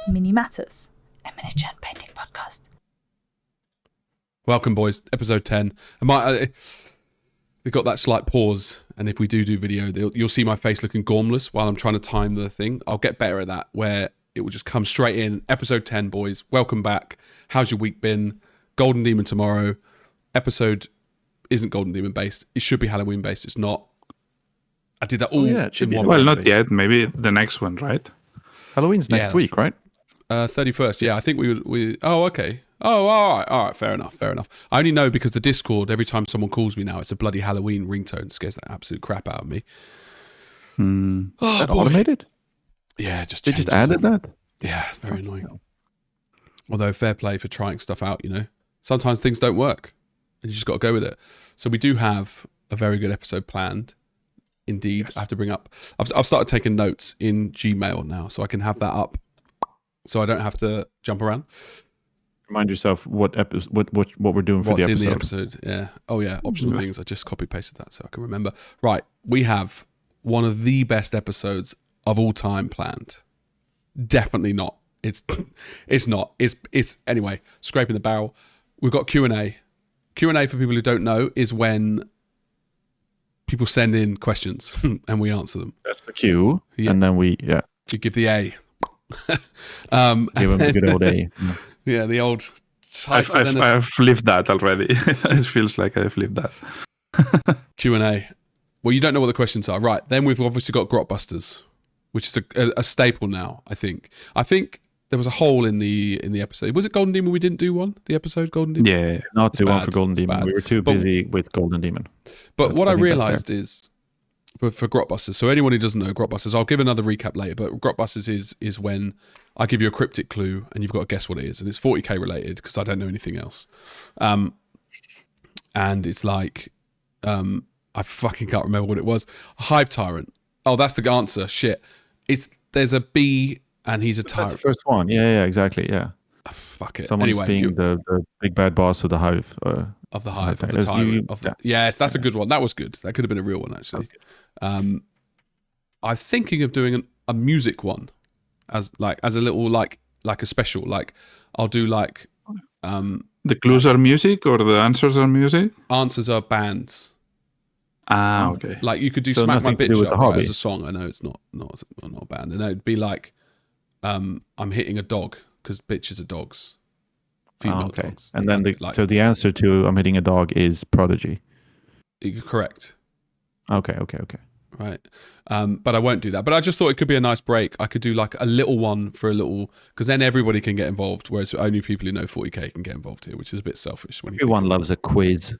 Mini Matters, a miniature painting podcast. Welcome, boys. Episode 10. We've got that slight pause, and if we do video, you'll see my face looking gormless while I'm trying to time the thing. I'll get better at that, where it will just come straight in. Episode 10, boys. Welcome back. How's your week been? Golden Demon tomorrow. Episode isn't Golden Demon based. It should be Halloween based. It's not. I did that all it should in be. one. Well, Not yet. Maybe the next one, right? Halloween's next week, right? 31st. Yeah, I think we. Oh, okay. Oh, all right. Fair enough. I only know because the Discord, every time someone calls me now, it's a bloody Halloween ringtone. It scares the absolute crap out of me. Oh, that automated? Yeah, They just added that? Yeah, it's very annoying. Although, fair play for trying stuff out, you know. Sometimes things don't work, and you just got to go with it. So we do have a very good episode planned. Indeed, yes. I have to bring up. I've started taking notes in Gmail now, so I can have that up, so I don't have to jump around. Remind yourself what we're doing for what's the episode. In the episode. Yeah. Oh yeah. Optional things. I just copy pasted that so I can remember. Right. We have one of the best episodes of all time planned. Definitely not. It's not. It's anyway. Scraping the barrel. We've got Q&A. Q&A for people who don't know is when people send in questions and we answer them. That's the Q. Yeah. And then we you give the A. Give them the good old A. Yeah, the old. I've lived that already. It feels like I've lived that. Q&A. Well, you don't know what the questions are, right? Then we've obviously got Grotbusters, which is a staple now. I think there was a hole in the episode. Was it Golden Demon? We didn't do one. The episode Golden Demon. Yeah, not do one for Golden Demon. We were too busy with Golden Demon. But what I realised is. For Grotbusters, so anyone who doesn't know Grotbusters, I'll give another recap later, but Grotbusters is when I give you a cryptic clue and you've got to guess what it is, and it's 40k related because I don't know anything else. And it's like, I fucking can't remember what it was. A hive tyrant. Oh, that's the answer. Shit. There's a bee and he's a tyrant. That's the first one. Yeah, exactly. Yeah. Oh, fuck it. Someone's anyway, being the big bad boss of the hive. Of the tyrant. Yes, that's a good one. That was good. That could have been a real one, actually. I'm thinking of doing a music one as a little like a special. Like I'll do like the clues are music or the answers are music. Answers are bands. Okay. Like you could do so Smack My Bitch Up right, as a song. I know it's not a band. And it'd be like I'm hitting a dog because bitches are dogs. Female dogs. And then the answer to I'm hitting a dog is Prodigy. You're correct. Okay. Right. But I won't do that. But I just thought it could be a nice break. I could do like a little one for a little, because then everybody can get involved, whereas only people who know 40k can get involved here, which is a bit selfish. Everyone loves a quiz.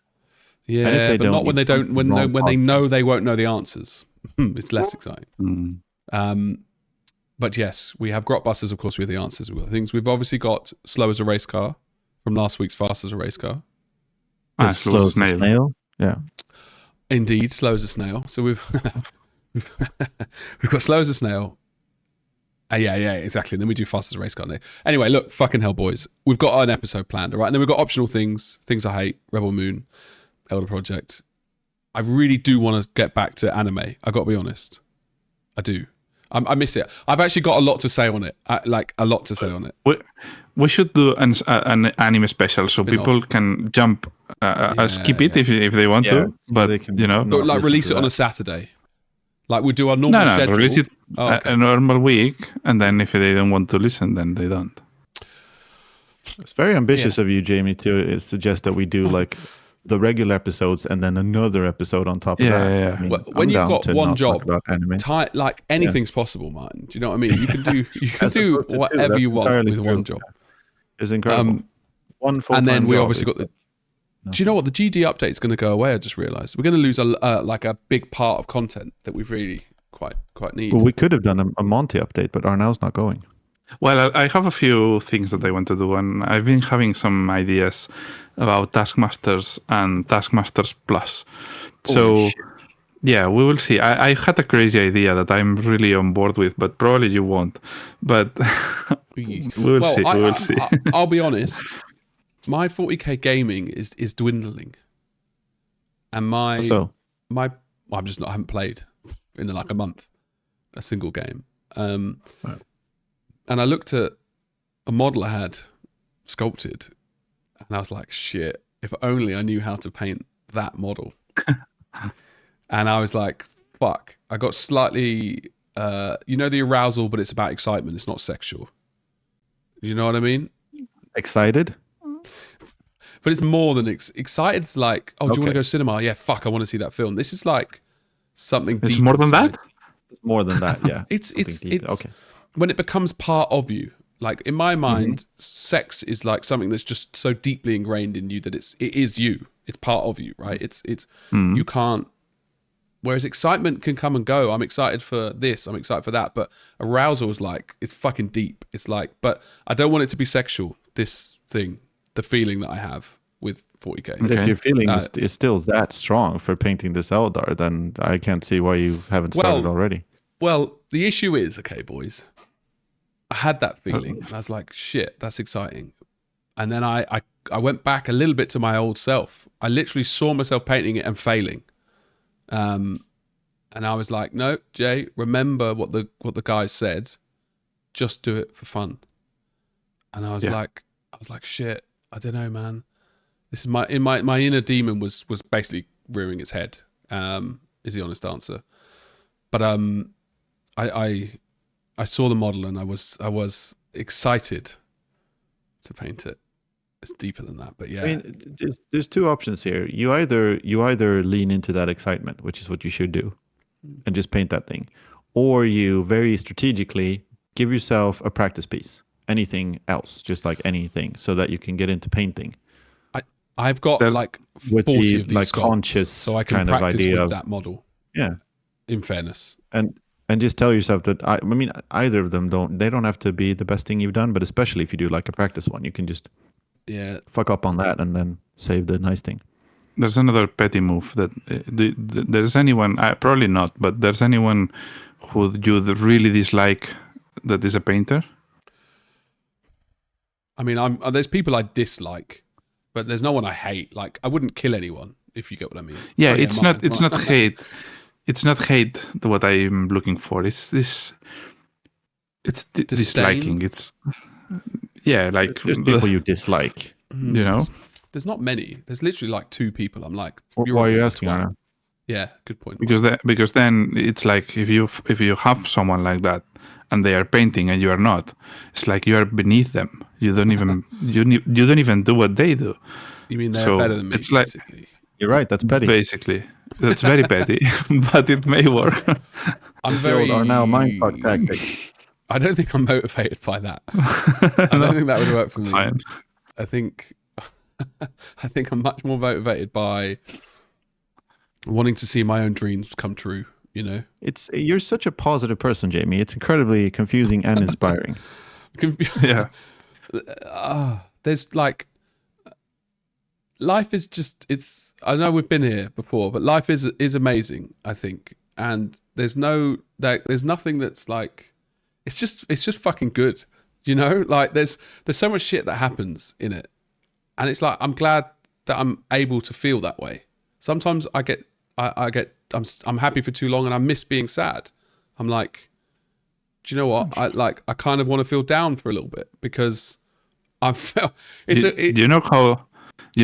Yeah, but not when they don't. When they know they won't know the answers. It's less exciting. But yes, we have Grotbusters, of course, with the answers. We've got things. We've obviously got Slow as a Race Car from last week's Fast as a Race Car. Slow as a Snail. Yeah. Indeed, Slow as a Snail. So we've got Slow as a Snail. Yeah, exactly. And then we do Fast as a Race Car. Anyway, look, fucking hell, boys. We've got an episode planned, all right? And then we've got optional things I hate, Rebel Moon, Elder Project. I really do want to get back to anime. I got to be honest. I do. I miss it. I've actually got a lot to say on it. We should do an anime special so people can jump, skip it if they want to. But they can, like release it on a Saturday. Like we do our normal schedule. No, release it a normal week, and then if they don't want to listen, then they don't. It's very ambitious of you, Jamie, to suggest that we do like the regular episodes and then another episode on top of that. Yeah. I mean, when you've got one job, like anything's possible. possible, Martin. Do you know what I mean? You can do whatever you want with one job. It's incredible. One full-time and then we job obviously got the. Do you know what the GD update is going to go away? I just realised we're going to lose a big part of content that we've really quite need. Well, we could have done a Monty update, but Arnau's not going. Well, I have a few things that I want to do, and I've been having some ideas about Taskmasters and Taskmasters Plus. So, yeah, we will see. I had a crazy idea that I'm really on board with, but probably you won't. But we will see. I'll be honest. My 40k gaming is dwindling, and I haven't played in like a month a single game. And I looked at a model I had sculpted, and I was like, shit, if only I knew how to paint that model. And I was like, fuck. I got slightly, the arousal, but it's about excitement. It's not sexual. You know what I mean? Excited? But it's more than excited. It's like, oh, do you want to Okay. go cinema? Yeah, fuck, I want to see that film. This is like something It's deep more than inside. that? It's more than that, yeah. It's okay. when it becomes part of you. Like in my mind, sex is like something that's just so deeply ingrained in you that it is you. It's part of you, right? It's you can't. Whereas excitement can come and go. I'm excited for this. I'm excited for that. But arousal is like, it's fucking deep. It's like, but I don't want it to be sexual. This thing, the feeling that I have with 40K. But if your feeling is still that strong for painting this Eldar, then I can't see why you haven't started already. Well, the issue is, okay, boys, I had that feeling and I was like, shit, that's exciting. And then I went back a little bit to my old self. I literally saw myself painting it and failing. And I was like, no, Jay, remember what the guy said. Just do it for fun. And I was like, shit, I don't know, man. This is my inner demon was basically rearing its head. Is the honest answer. But I saw the model and I was excited to paint it. It's deeper than that, but yeah. I mean, there's two options here. You either lean into that excitement, which is what you should do, and just paint that thing, or you very strategically give yourself a practice piece, anything else, just like anything, so that you can get into painting. I've got like 40 with the of these like sculpts, conscious so I can kind of practice idea with of that model. Yeah, in fairness, and just tell yourself that I mean, either of them don't have to be the best thing you've done, but especially if you do like a practice one, you can just fuck up on that and then save the nice thing. There's another petty move that there's anyone, probably not, but there's anyone who you really dislike that is a painter? I mean, there's people I dislike, but there's no one I hate. Like, I wouldn't kill anyone, if you get what I mean. Yeah, It's not hate. It's not hate what I'm looking for. It's disliking. It's like there's people you dislike. You know, there's not many. There's literally like 2 people. I'm like, why are you asking, Anna? Yeah, good point. Because then it's like if you have someone like that and they are painting and you are not, it's like you are beneath them. You don't even you don't even do what they do. You mean they're better than me? It's like, basically. You're right. That's petty. Basically, that's very petty, but it may work. I'm very are now mindfuck tactics. I don't think I'm motivated by that. I don't think that would work for me. Fine. I think I'm much more motivated by wanting to see my own dreams come true, you know? You're such a positive person, Jamie. It's incredibly confusing and inspiring. Yeah. There's like, life is just, I know we've been here before, but life is amazing, I think. And there's nothing that's like, it's just fucking good. You know, like there's so much shit that happens in it. And it's like, I'm glad that I'm able to feel that way. Sometimes I'm happy for too long and I miss being sad. I'm like, do you know what? I kind of want to feel down for a little bit because I felt you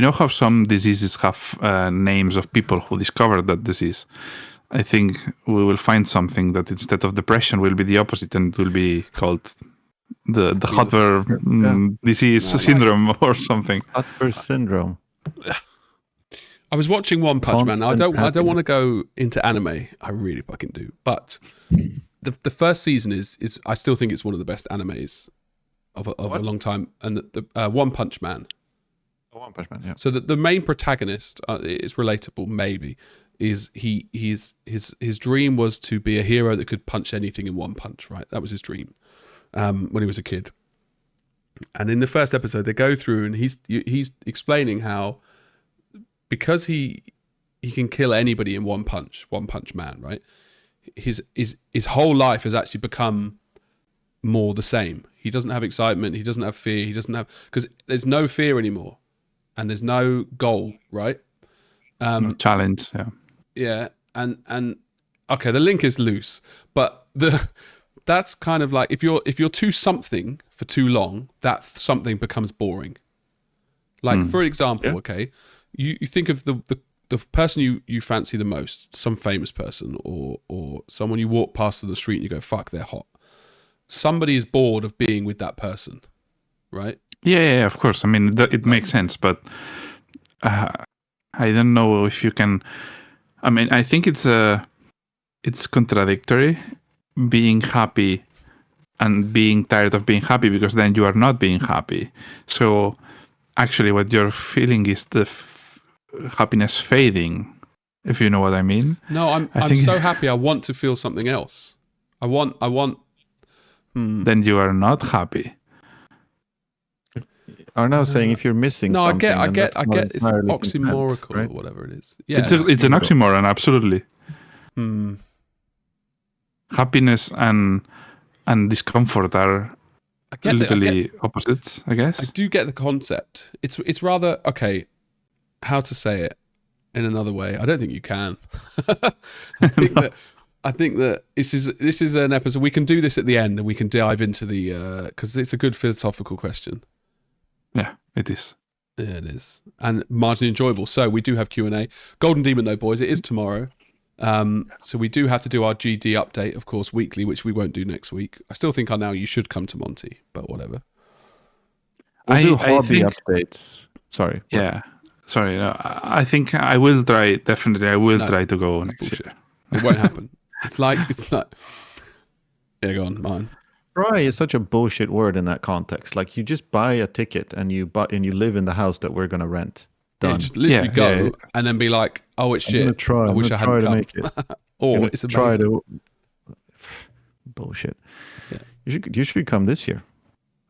know how some diseases have names of people who discovered that disease. I think we will find something that instead of depression will be the opposite and it will be called the Hotver disease syndrome or something. Hotver syndrome. I was watching One Punch Man. I don't want to happiness. go into anime. I really fucking do. But the first season is I still think it's one of the best animes of a long time. And the One Punch Man. One Punch Man. Yeah. So the main protagonist is relatable. Maybe is his dream was to be a hero that could punch anything in one punch. Right, that was his dream when he was a kid. And in the first episode, they go through and he's explaining how, because he can kill anybody in one punch man, right? His whole life has actually become more the same. He doesn't have excitement. He doesn't have fear. He doesn't have, because there's no fear anymore, and there's no goal, right? Challenge, yeah. Yeah, and okay, the link is loose, but that's kind of like if you're too something for too long, that something becomes boring. Like, for example, okay, you think of the person you fancy the most, some famous person or someone you walk past on the street and you go, fuck, they're hot. Somebody is bored of being with that person, right? Yeah, of course. I mean, it makes sense, but I don't know if you can. I mean, I think it's contradictory being happy and being tired of being happy, because then you are not being happy. So actually, what you're feeling is the happiness fading, if you know what I mean. No, I'm so happy. I want to feel something else. I want. Then you are not happy. Are now saying if you're missing something. I get. that's not It's entirely oxymorical content, right? or whatever it is. Yeah, It's an oxymoron, absolutely. Happiness and discomfort are literally opposites, I guess. I do get the concept. It's rather okay. How to say it in another way? I don't think you can. I think that this is an episode. We can do this at the end, and we can dive into the because it's a good philosophical question. Yeah, it is. Yeah, it is, and marginally enjoyable. So we do have Q&A. Golden Demon, though, boys, it is tomorrow. So we do have to do our GD update, of course, weekly, which we won't do next week. I still think you should come to Monty, but whatever. We'll do hobby think, updates. Sorry. Yeah. Sorry. No, I think I will try. Definitely, I will try to go next year. It won't happen. It's like. Yeah, go on, mine. Try is such a bullshit word in that context. Like, you just buy a ticket and you live in the house that we're gonna rent. Done. Yeah, just literally go and then be like, "Oh, it's shit. Try. I wish I hadn't come." Make it. Or it's amazing. Try to bullshit. Yeah. You should come this year.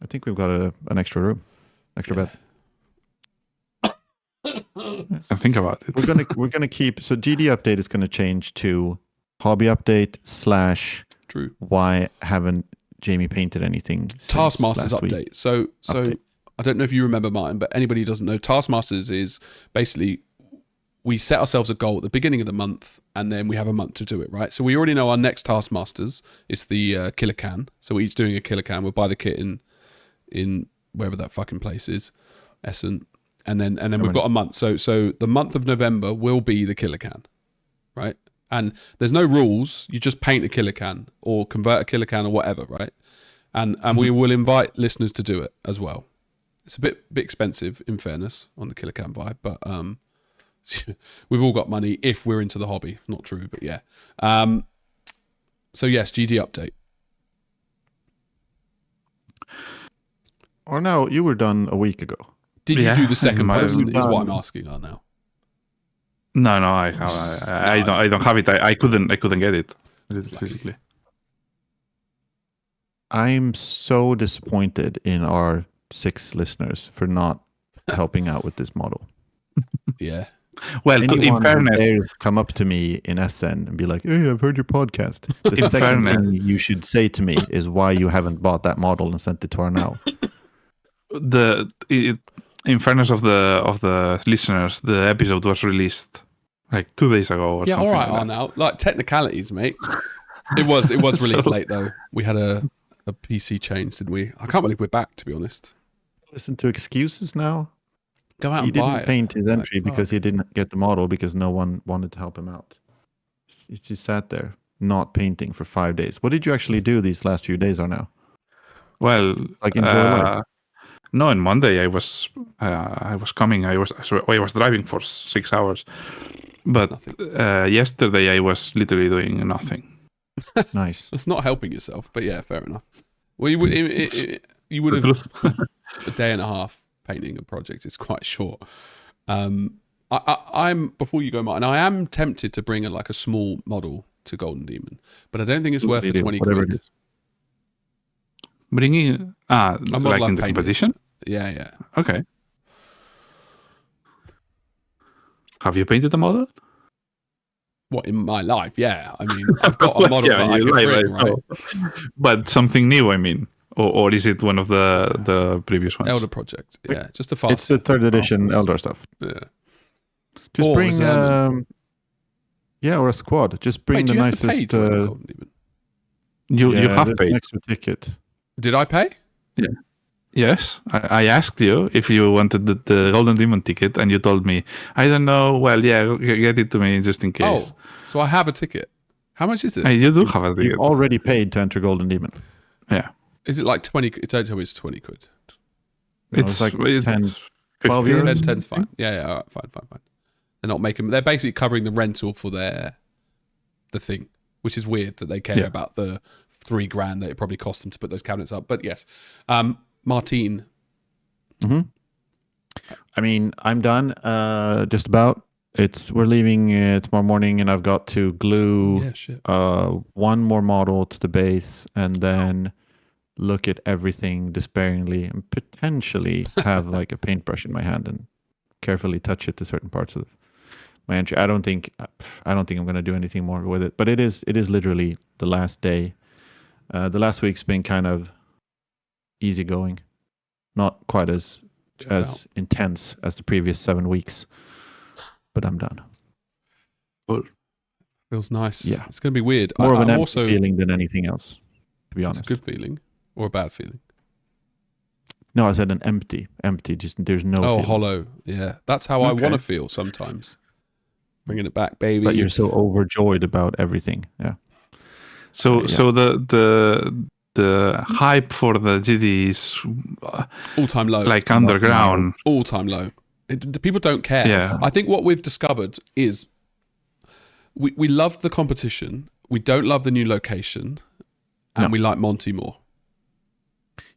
I think we've got an extra room, extra bed. And think about it. We're gonna keep. So GD update is gonna change to hobby update / True. Why haven't Jamie painted anything? Taskmasters update. Week? So Update. I don't know if you remember, Martin, but anybody who doesn't know, Taskmasters is basically we set ourselves a goal at the beginning of the month, and then we have a month to do it, right? So we already know our next Taskmasters is the killer can. So we're each doing a killer can. We'll buy the kit in wherever that fucking place is, Essen, and then we've got a month. So the month of November will be the killer can, right? And there's no rules. You just paint a killer can or convert a killer can or whatever, right? And we will invite listeners to do it as well. It's a bit expensive, in fairness, on the killer can vibe, but we've all got money if we're into the hobby. Not true, but yeah. So yes, GD update. Or no, you were done a week ago. Did you do the second person? Is what I'm done. asking now. No, I have. I don't have it. I couldn't get it physically. I'm so disappointed in our 6 listeners for not helping out with this model. Yeah. Well, in fairness, dares come up to me in SN and be like, "Hey, I've heard your podcast." The second thing you should say to me is why you haven't bought that model and sent it to her now. In fairness of the listeners, the episode was released like 2 days ago or something. Yeah, all right, like that. now. Like technicalities, mate. It was released late though. We had a PC change, didn't we? I can't believe we're back, to be honest. Listen to excuses now. Go out He and buy didn't it. paint his entry Like, because he didn't get the model because no one wanted to help him out. He just sat there not painting for 5 days. What did you actually do these last few days or now? Well, Like enjoy life? no, on Monday I was coming. I was driving for 6 hours, but yesterday I was literally doing nothing. Nice. That's not helping yourself, but yeah, fair enough. Well, you would have a day and a half painting a project. It's quite short. I'm before you go, Martin. I am tempted to bring a small model to Golden Demon, but I don't think it's worth the 20 whatever quid. it is. Bringing I'm not like allowed in the painting. competition. Yeah. Okay. Have you painted a model? What, in my life? Yeah. I mean, I've got a model that I you can lie, bring, right? But something new, I mean. Or is it one of the previous ones? Elder project. Yeah, just a fast. It's the 3rd edition Eldar stuff. Yeah. Just Or bring, Zerman. or a squad. Just bring Wait, the do you have to pay nicest. to run Golden Demon? You have there's paid. an extra ticket. Did I pay? Yes, I asked you if you wanted the Golden Demon ticket, and you told me, I don't know. Well, yeah, get it to me just in case. Oh, so I have a ticket. How much is it? Hey, you do have a You've ticket. already paid to enter Golden Demon. Yeah. Is it like 20? Don't tell me it's 20 quid. No, it's like 10, 12 15. euros. 10's fine. Yeah, all right, fine. They're not making. They're basically covering the rental for the thing, which is weird that they care about the $3,000 that it probably cost them to put those cabinets up. But yes, Martine. I mean, I'm done. Just about. We're leaving tomorrow morning, and I've got to glue one more model to the base, and then look at everything despairingly, and potentially have like a paintbrush in my hand and carefully touch it to certain parts of my entry. I don't think I'm going to do anything more with it, but it is literally the last day. The last week's been kind of easygoing, not quite as intense as the previous 7 weeks, but I'm done. Feels nice. Yeah, it's going to be weird. More of an I'm empty feeling than anything else, to be honest. It's a good feeling or a bad feeling? No, I said an empty. Just there's no. Oh, feeling. hollow. Yeah, that's how I want to feel sometimes. Bringing it back, baby. But you're so overjoyed about everything. Yeah. Oh, So the hype for the GD is all-time low. like underground. All-time low. The people don't care. Yeah. I think what we've discovered is we love the competition. We don't love the new location, and we like Monty more.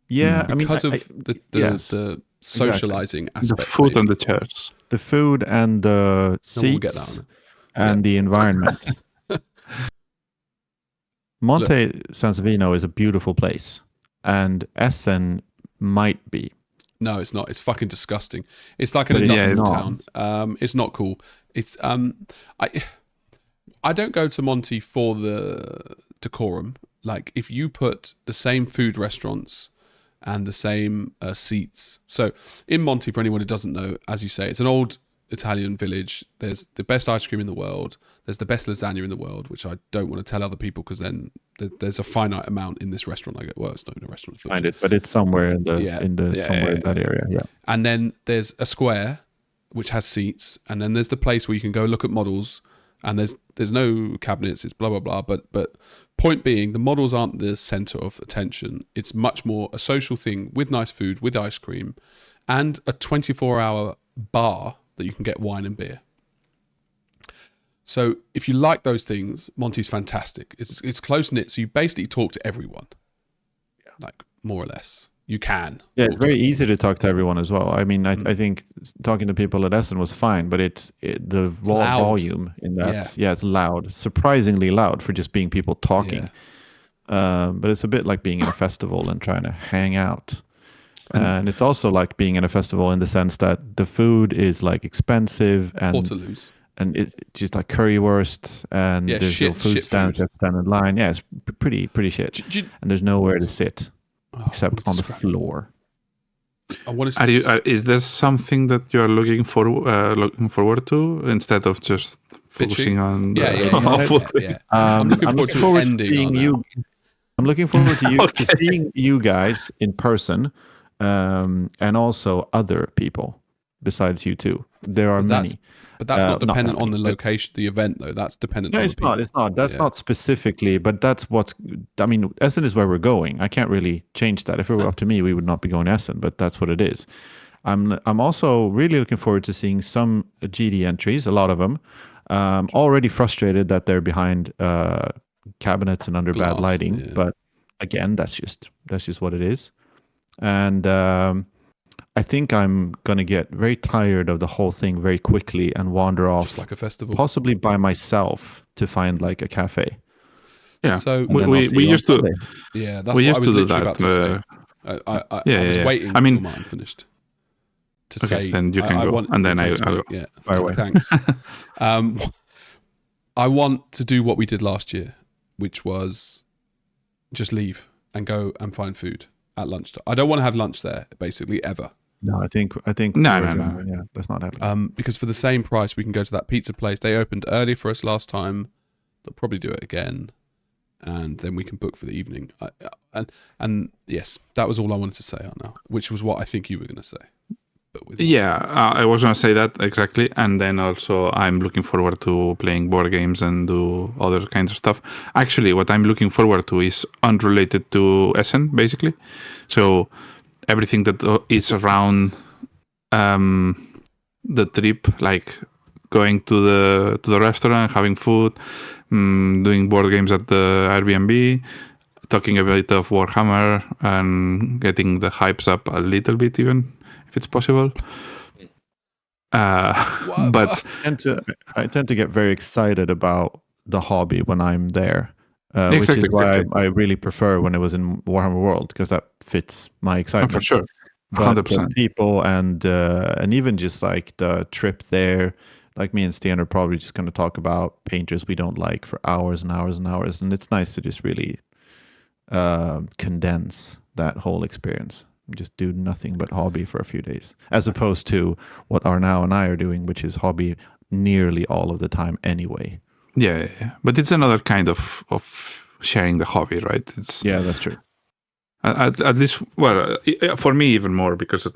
Yeah, because I mean, the socializing aspect. The food maybe. and the chairs. The food and the seats and the environment. Monte Sansevino is a beautiful place, and Essen might be. No, it's not. It's fucking disgusting. It's like an industrial town. It's not cool. It's I don't go to Monty for the decorum. Like if you put the same food restaurants and the same seats. So in Monty, for anyone who doesn't know, as you say, it's an old Italian village. There's the best ice cream in the world. There's the best lasagna in the world, which I don't want to tell other people because then there's a finite amount in this restaurant. It's not even a restaurant. Find it, but it's somewhere in that area. Yeah. And then there's a square which has seats, and then there's the place where you can go look at models. And there's no cabinets. It's blah blah blah. But point being, the models aren't the center of attention. It's much more a social thing with nice food, with ice cream, and a 24-hour bar that you can get wine and beer. So if you like those things, Monty's fantastic. It's close knit, so you basically talk to everyone, like more or less. You can. Yeah, it's very easy to talk to everyone as well. I mean, I think talking to people at Essen was fine, but it's the raw volume in that. Yeah, it's loud, surprisingly loud for just being people talking. Yeah. But it's a bit like being in a festival and trying to hang out. And it's also like being in a festival in the sense that the food is like expensive and it's just like currywurst and there's no food stand, you have to stand in line. Yeah, it's pretty shit. And there's nowhere to sit. Except on the floor. Is there something that you are looking forward to instead of just focusing on? I'm looking forward to seeing you. I'm looking forward to you to seeing you guys in person, and also other people besides you two. There are many. But that's not dependent on the location, the event, though. That's dependent on the people. It's not. That's not specifically, but that's I mean, Essen is where we're going. I can't really change that. If it were up to me, we would not be going to Essen, but that's what it is. I'm also really looking forward to seeing some GD entries, a lot of them. Already frustrated that they're behind cabinets and under bad lighting, but again, that's just what it is. And I think I'm going to get very tired of the whole thing very quickly and wander off. Just like a festival. Possibly by myself to find like a cafe. Yeah. So we used to. Yeah, that's what I was literally about to say. I was waiting until Martin finished to say. Then you can go. And then I'll go. Yeah. Thanks. I want to do what we did last year, which was just leave and go and find food at lunchtime. I don't want to have lunch there, basically, ever. No, I think no. Yeah, that's not happening. Because for the same price, we can go to that pizza place. They opened early for us last time. They'll probably do it again. and then we can book for the evening. And yes, that was all I wanted to say on now, which was what I think you were going to say. But with I was going to say that exactly. And then also I'm looking forward to playing board games and do other kinds of stuff. Actually, what I'm looking forward to is unrelated to Essen, basically. So everything that is around the trip, like going to the restaurant, having food, doing board games at the Airbnb, talking a bit of Warhammer, and getting the hypes up a little bit, even if it's possible. But I tend to get very excited about the hobby when I'm there, which Exactly, is why exactly. I really prefer when I was in Warhammer World, because that fits my excitement. for sure, But 100%. people and even just like the trip there, like me and Stian are probably just going to talk about painters we don't like for hours and hours and hours, and it's nice to just really condense that whole experience. Just do nothing but hobby for a few days, as opposed to what Arnau and I are doing, which is hobby nearly all of the time anyway. Yeah. But it's another kind of sharing the hobby, right? It's Yeah, that's true. at least, well, for me even more, because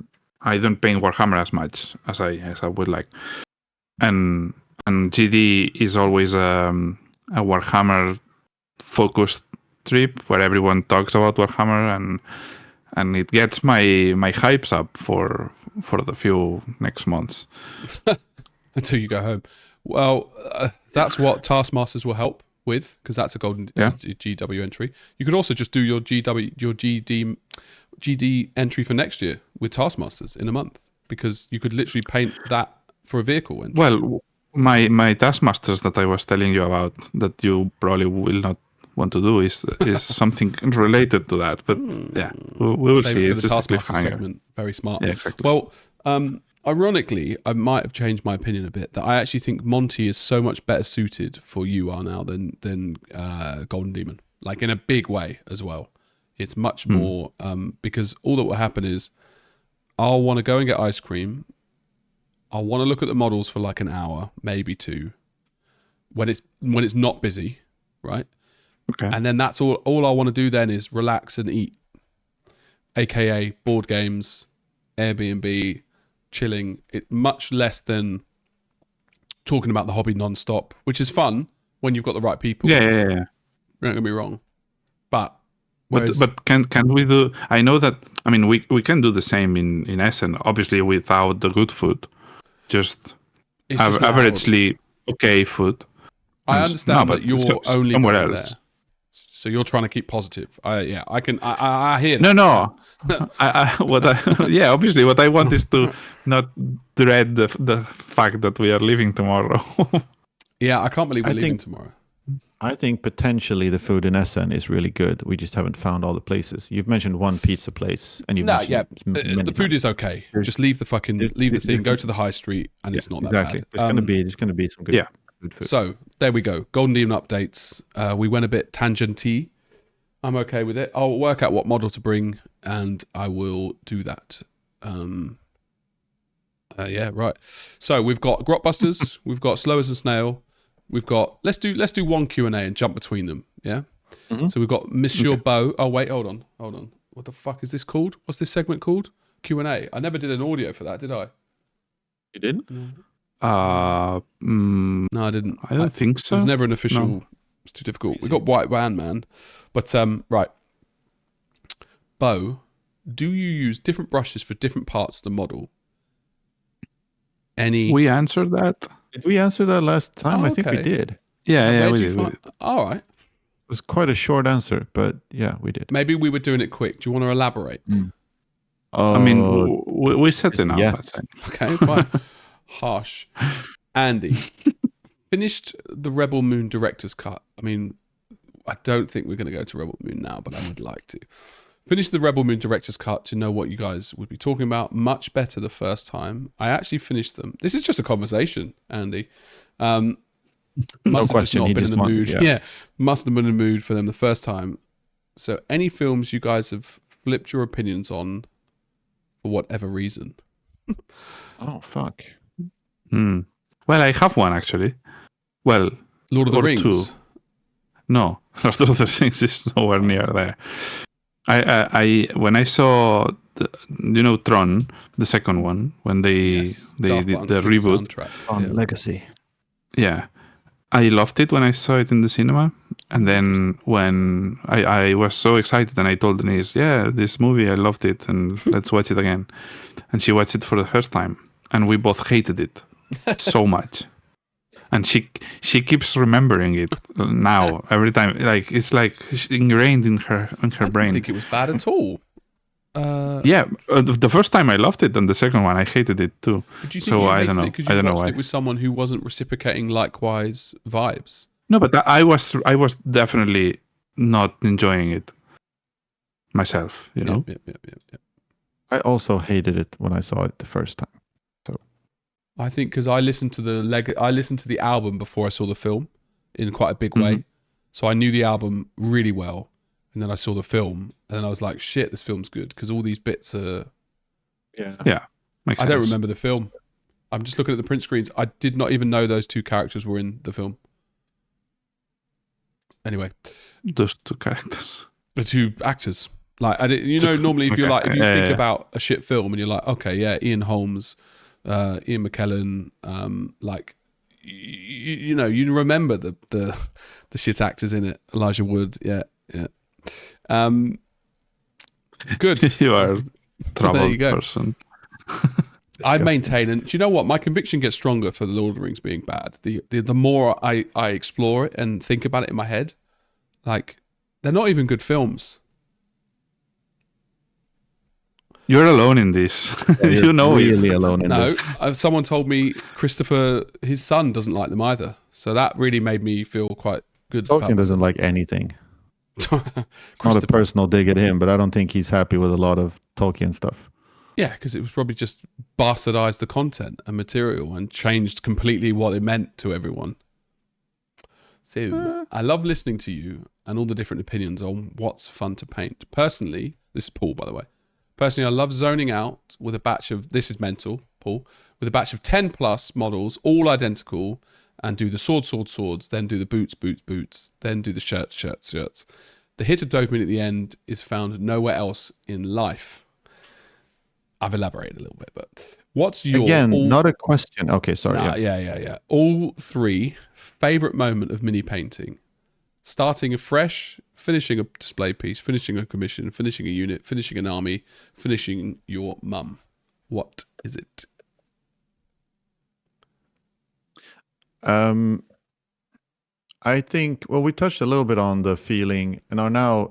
I don't paint Warhammer as much as I would like, and GD is always a Warhammer focused trip where everyone talks about Warhammer, and it gets my hypes up for the few next months until you go home. Well, that's what Taskmasters will help with, because that's a golden GW entry. You could also just do your GD entry for next year with Taskmasters in a month, because you could literally paint that for a vehicle entry. Well, my Taskmasters that I was telling you about, that you probably will not want to do, is something related to that. But yeah, we will Save see. it for It's the just a Taskmaster cliffhanger. segment. Very smart. Yeah, exactly. Well, ironically, I might have changed my opinion a bit. That I actually think Monty is so much better suited for you are now than Golden Demon. Like in a big way as well. It's much more because all that will happen is I'll want to go and get ice cream. I'll want to look at the models for like an hour, maybe two, when it's not busy, right? Okay. And then that's all I want to do then is relax and eat, aka board games, Airbnb, chilling. It much less than talking about the hobby non-stop, which is fun when you've got the right people. Yeah. Don't get me wrong, but can we do? I know that. I mean, we can do the same in Essen, obviously without the good food, just it's just not averagely okay food. I understand that you're only somewhere going else. there, so you're trying to keep positive. I hear that. No. Obviously, what I want is to not dread the fact that we are leaving tomorrow. Yeah, I can't believe we're leaving tomorrow. I think potentially the food in Essen is really good. We just haven't found all the places. You've mentioned one pizza place, and the food is okay. Just leave the thing, go to the high street, and it's not that bad. There's going to be some good food. So there we go. Golden Demon updates. We went a bit tangent-y. I'm okay with it. I'll work out what model to bring, and I will do that. Right. So we've got Grotbusters, we've got Slow as a Snail, we've got let's do one Q&A and jump between them. Yeah. Mm-hmm. So we've got Monsieur Beau. Oh wait, hold on. What the fuck is this called? What's this segment called? Q&A. I never did an audio for that, did I? You didn't? No. No, I didn't. I don't think so. It was never an official. No. It's too difficult. We got White Man, but right. Beau, do you use different brushes for different parts of the model? We answered that. Did we answer that last time? I think we did. Yeah, we did. All right. It was quite a short answer, but yeah, we did. Maybe we were doing it quick. Do you want to elaborate? Oh, I mean, we said enough. Yes. Okay, fine. Harsh. Andy, finished the Rebel Moon director's cut. I mean, I don't think we're going to go to Rebel Moon now, but I would like to. Finish the Rebel Moon director's cut to know what you guys would be talking about. Much better the first time. I actually finished them. This is just a conversation, Andy. Must have just not been in the mood. Yeah, must have been in the mood for them the first time. So any films you guys have flipped your opinions on for whatever reason? Oh, fuck. Well, I have one actually. Well, Lord of the Rings. Two. No. Lord of the Rings is nowhere near there. I when I saw Tron, the second one, when they Daft did Punk the did a reboot. soundtrack. On Yeah. Legacy. Yeah, I loved it when I saw it in the cinema, and then when I was so excited, and I told Denise, "Yeah, this movie, I loved it, and let's watch it again." And she watched it for the first time, and we both hated it so much. And she keeps remembering it now every time. Like it's like ingrained in her I brain. didn't think it was bad at all. Yeah, the first time I loved it, and the second one I hated it too. But do you think So you I hated don't know. it because I you don't know watched why. it with someone who wasn't reciprocating likewise vibes? No, but I was definitely not enjoying it myself. You know. Yep. I also hated it when I saw it the first time. I think because I listened to the album before I saw the film in quite a big way, so I knew the album really well, and then I saw the film, and then I was like, "Shit, this film's good," because all these bits are. Yeah. Makes I don't sense. remember the film. I'm just looking at the print screens. I did not even know those two characters were in the film. Anyway, Those two characters. the two actors. Like normally if you think about a shit film and you're like, okay, yeah, Ian Holmes, Ian McKellen, like you remember the shit actors in it. Elijah Wood, yeah. Good. You are a There troubled you go. person. I maintain, and do you know what? My conviction gets stronger for the Lord of the Rings being bad. The more I explore it and think about it in my head, like they're not even good films. You're alone in this. You know really it. alone in No, this. someone told me Christopher, his son, doesn't like them either. So that really made me feel quite good. Tolkien doesn't like anything. Not a personal dig at him, but I don't think he's happy with a lot of Tolkien stuff. Yeah, because it was probably just bastardized the content and material and changed completely what it meant to everyone. So I love listening to you and all the different opinions on what's fun to paint. Personally, this is Paul, by the way. Personally, I love zoning out with a batch of, this is mental, Paul, with a batch of 10 plus models, all identical, and do the swords, then do the boots, then do the shirts. The hit of dopamine at the end is found nowhere else in life. I've elaborated a little bit, but what's your... not a question. Okay, sorry. Yeah. All three favorite moment of mini painting. Starting afresh, finishing a display piece, finishing a commission, finishing a unit, finishing an army, finishing your mum. What is it? I think, well, we touched a little bit on the feeling and are now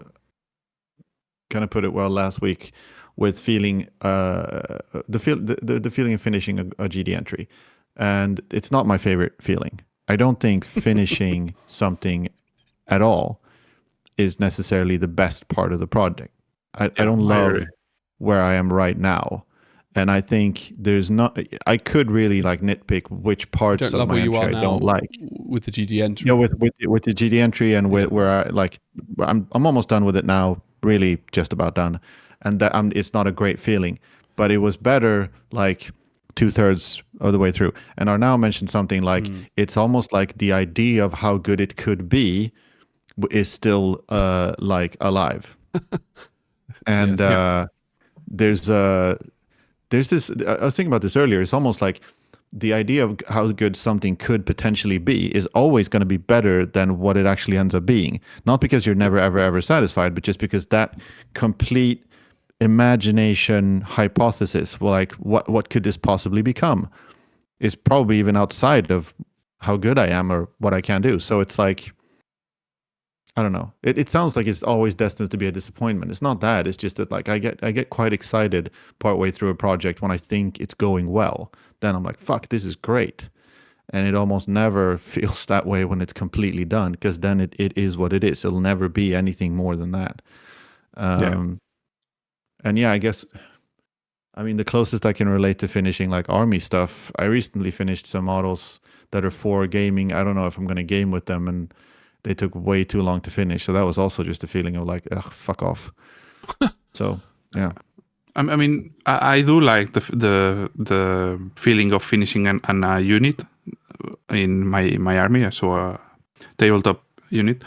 kind of put it well last week with feeling the feeling of finishing a GD entry. And it's not my favorite feeling. I don't think finishing something at all is necessarily the best part of the project. I don't love where I am right now. And I think I could really like nitpick which parts of my entry I don't like. With the GD entry. Yeah, with the GD entry and where I like, I'm almost done with it now, really just about done. And that it's not a great feeling, but it was better like 2/3 of the way through. And Arnau mentioned something like, it's almost like the idea of how good it could be is still like alive. And there's this, I was thinking about this earlier, it's almost like the idea of how good something could potentially be is always going to be better than what it actually ends up being. Not because you're never, ever satisfied, but just because that complete imagination hypothesis, well, like what could this possibly become, is probably even outside of how good I am or what I can do. So it's like, I don't know. It sounds like it's always destined to be a disappointment. It's not that. It's just that like I get quite excited partway through a project when I think it's going well. Then I'm like, fuck, this is great. And it almost never feels that way when it's completely done, because then it is what it is. It'll never be anything more than that. And yeah, I guess, I mean, the closest I can relate to finishing like army stuff, I recently finished some models that are for gaming. I don't know if I'm going to game with them, and they took way too long to finish. So that was also just a feeling of like, ugh, fuck off. So, yeah. I mean, I do like the feeling of finishing a unit in my army. So a tabletop unit,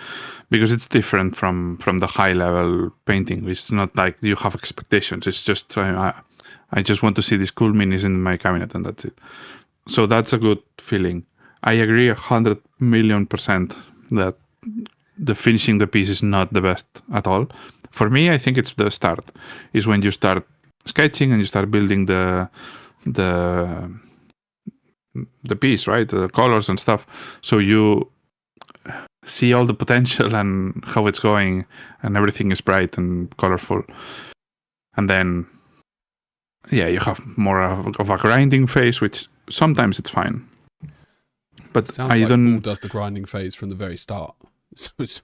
because it's different from the high level painting. It's not like you have expectations. It's just I just want to see these cool minis in my cabinet, and that's it. So that's a good feeling. I agree 100,000,000% that the finishing the piece is not the best at all. For me, I think it's the start. Is when you start sketching and you start building the piece, right? The colors and stuff. So you see all the potential and how it's going, and everything is bright and colorful. And then, yeah, you have more of a grinding phase, which sometimes it's fine. But Sounds I like don't. Paul does the grinding phase from the very start. So it's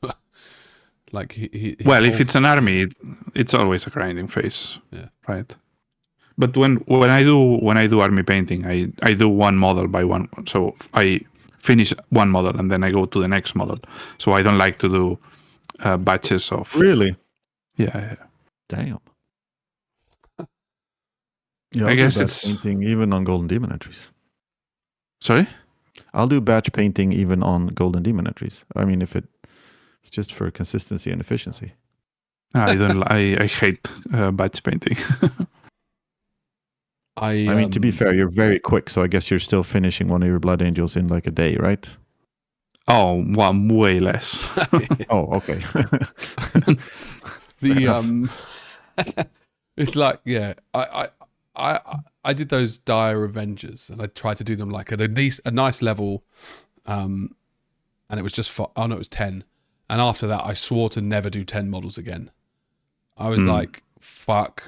like Well, if it's an army, it's always a grinding phase. Yeah. Right. But when I do army painting, I do one model by one. So I finish one model and then I go to the next model. So I don't like to do batches of. Really? Yeah. Damn. Yeah, I guess do batch it's- painting even on Golden Demon entries. Sorry. I'll do batch painting even on Golden Demon entries. I mean, if it's just for consistency and efficiency. I don't. I hate batch painting. I mean, to be fair, you're very quick, so I guess you're still finishing one of your Blood Angels in like a day, right? Oh, one way less. Oh, okay. It's like, yeah, I did those Dire Avengers, and I tried to do them like at a nice level, and it was just it was 10, and after that I swore to never do 10 models again. I was like, fuck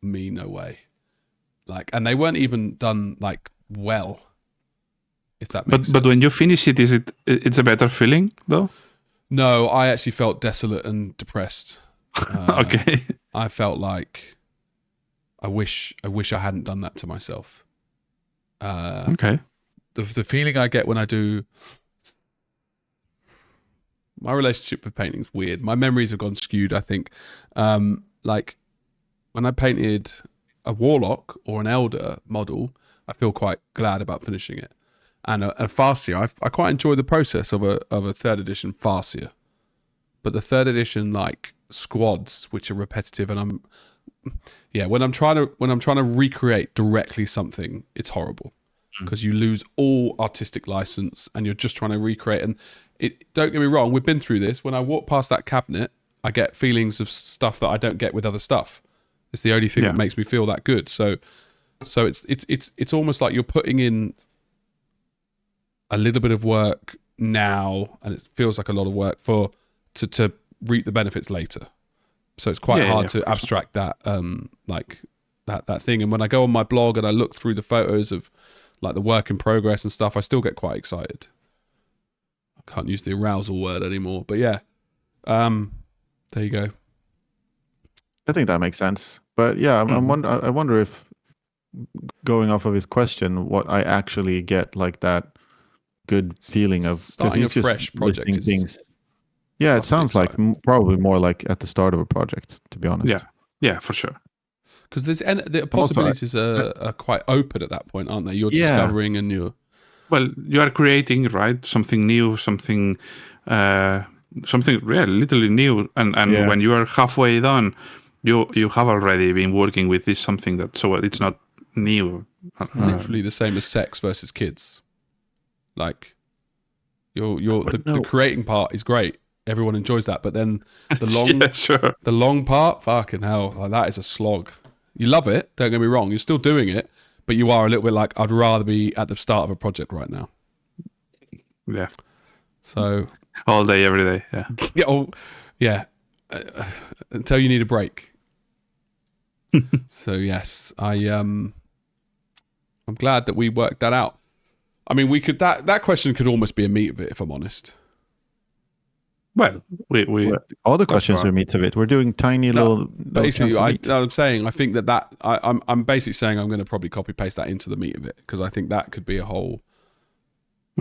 me, no way. Like, and they weren't even done like well, if that makes sense. But when you finish it, it's a better feeling though? No, I actually felt desolate and depressed. Okay. I felt like I wish I hadn't done that to myself. Okay. The feeling I get when I do, my relationship with painting is weird. My memories have gone skewed, I think. Like when I painted a Warlock or an Elder model, I feel quite glad about finishing it. And a Farseer, I quite enjoy the process of a 3rd edition Farseer. But the 3rd edition like squads, which are repetitive, and when I'm trying to recreate directly something, it's horrible because you lose all artistic license and you're just trying to recreate. And don't get me wrong, we've been through this. When I walk past that cabinet, I get feelings of stuff that I don't get with other stuff. It's the only thing that makes me feel that good. So it's almost like you're putting in a little bit of work now, and it feels like a lot of work to reap the benefits later. So it's quite hard to abstract that like that thing. And when I go on my blog and I look through the photos of like the work in progress and stuff, I still get quite excited. I can't use the arousal word anymore, but yeah. There you go. I think that makes sense. But yeah, I wonder if, going off of his question, what I actually get like that good feeling of Starting a he's just fresh project listing is- things. Yeah, it must be sounds like exciting. probably more like at the start of a project, to be honest. Yeah, for sure. Because the possibilities are quite open at that point, aren't they? You're discovering and you're... Well, you are creating, right? Something new, something literally new. And when you are halfway done, you have already been working with this something that, so it's not new. It's literally the same as sex versus kids. Like, the creating part is great. Everyone enjoys that, but then the long part, fucking hell, like, that is a slog. You love it, don't get me wrong. You're still doing it, but you are a little bit like, I'd rather be at the start of a project right now. Yeah. So all day, every day. Yeah. Until you need a break. So yes, I'm glad that we worked that out. I mean, we could that question could almost be a meat of it, if I'm honest. Well, we all the questions are meats of it. We're doing tiny little. Basically, I'm saying I think that I'm basically saying I'm going to probably copy paste that into the meat of it, because I think that could be a whole.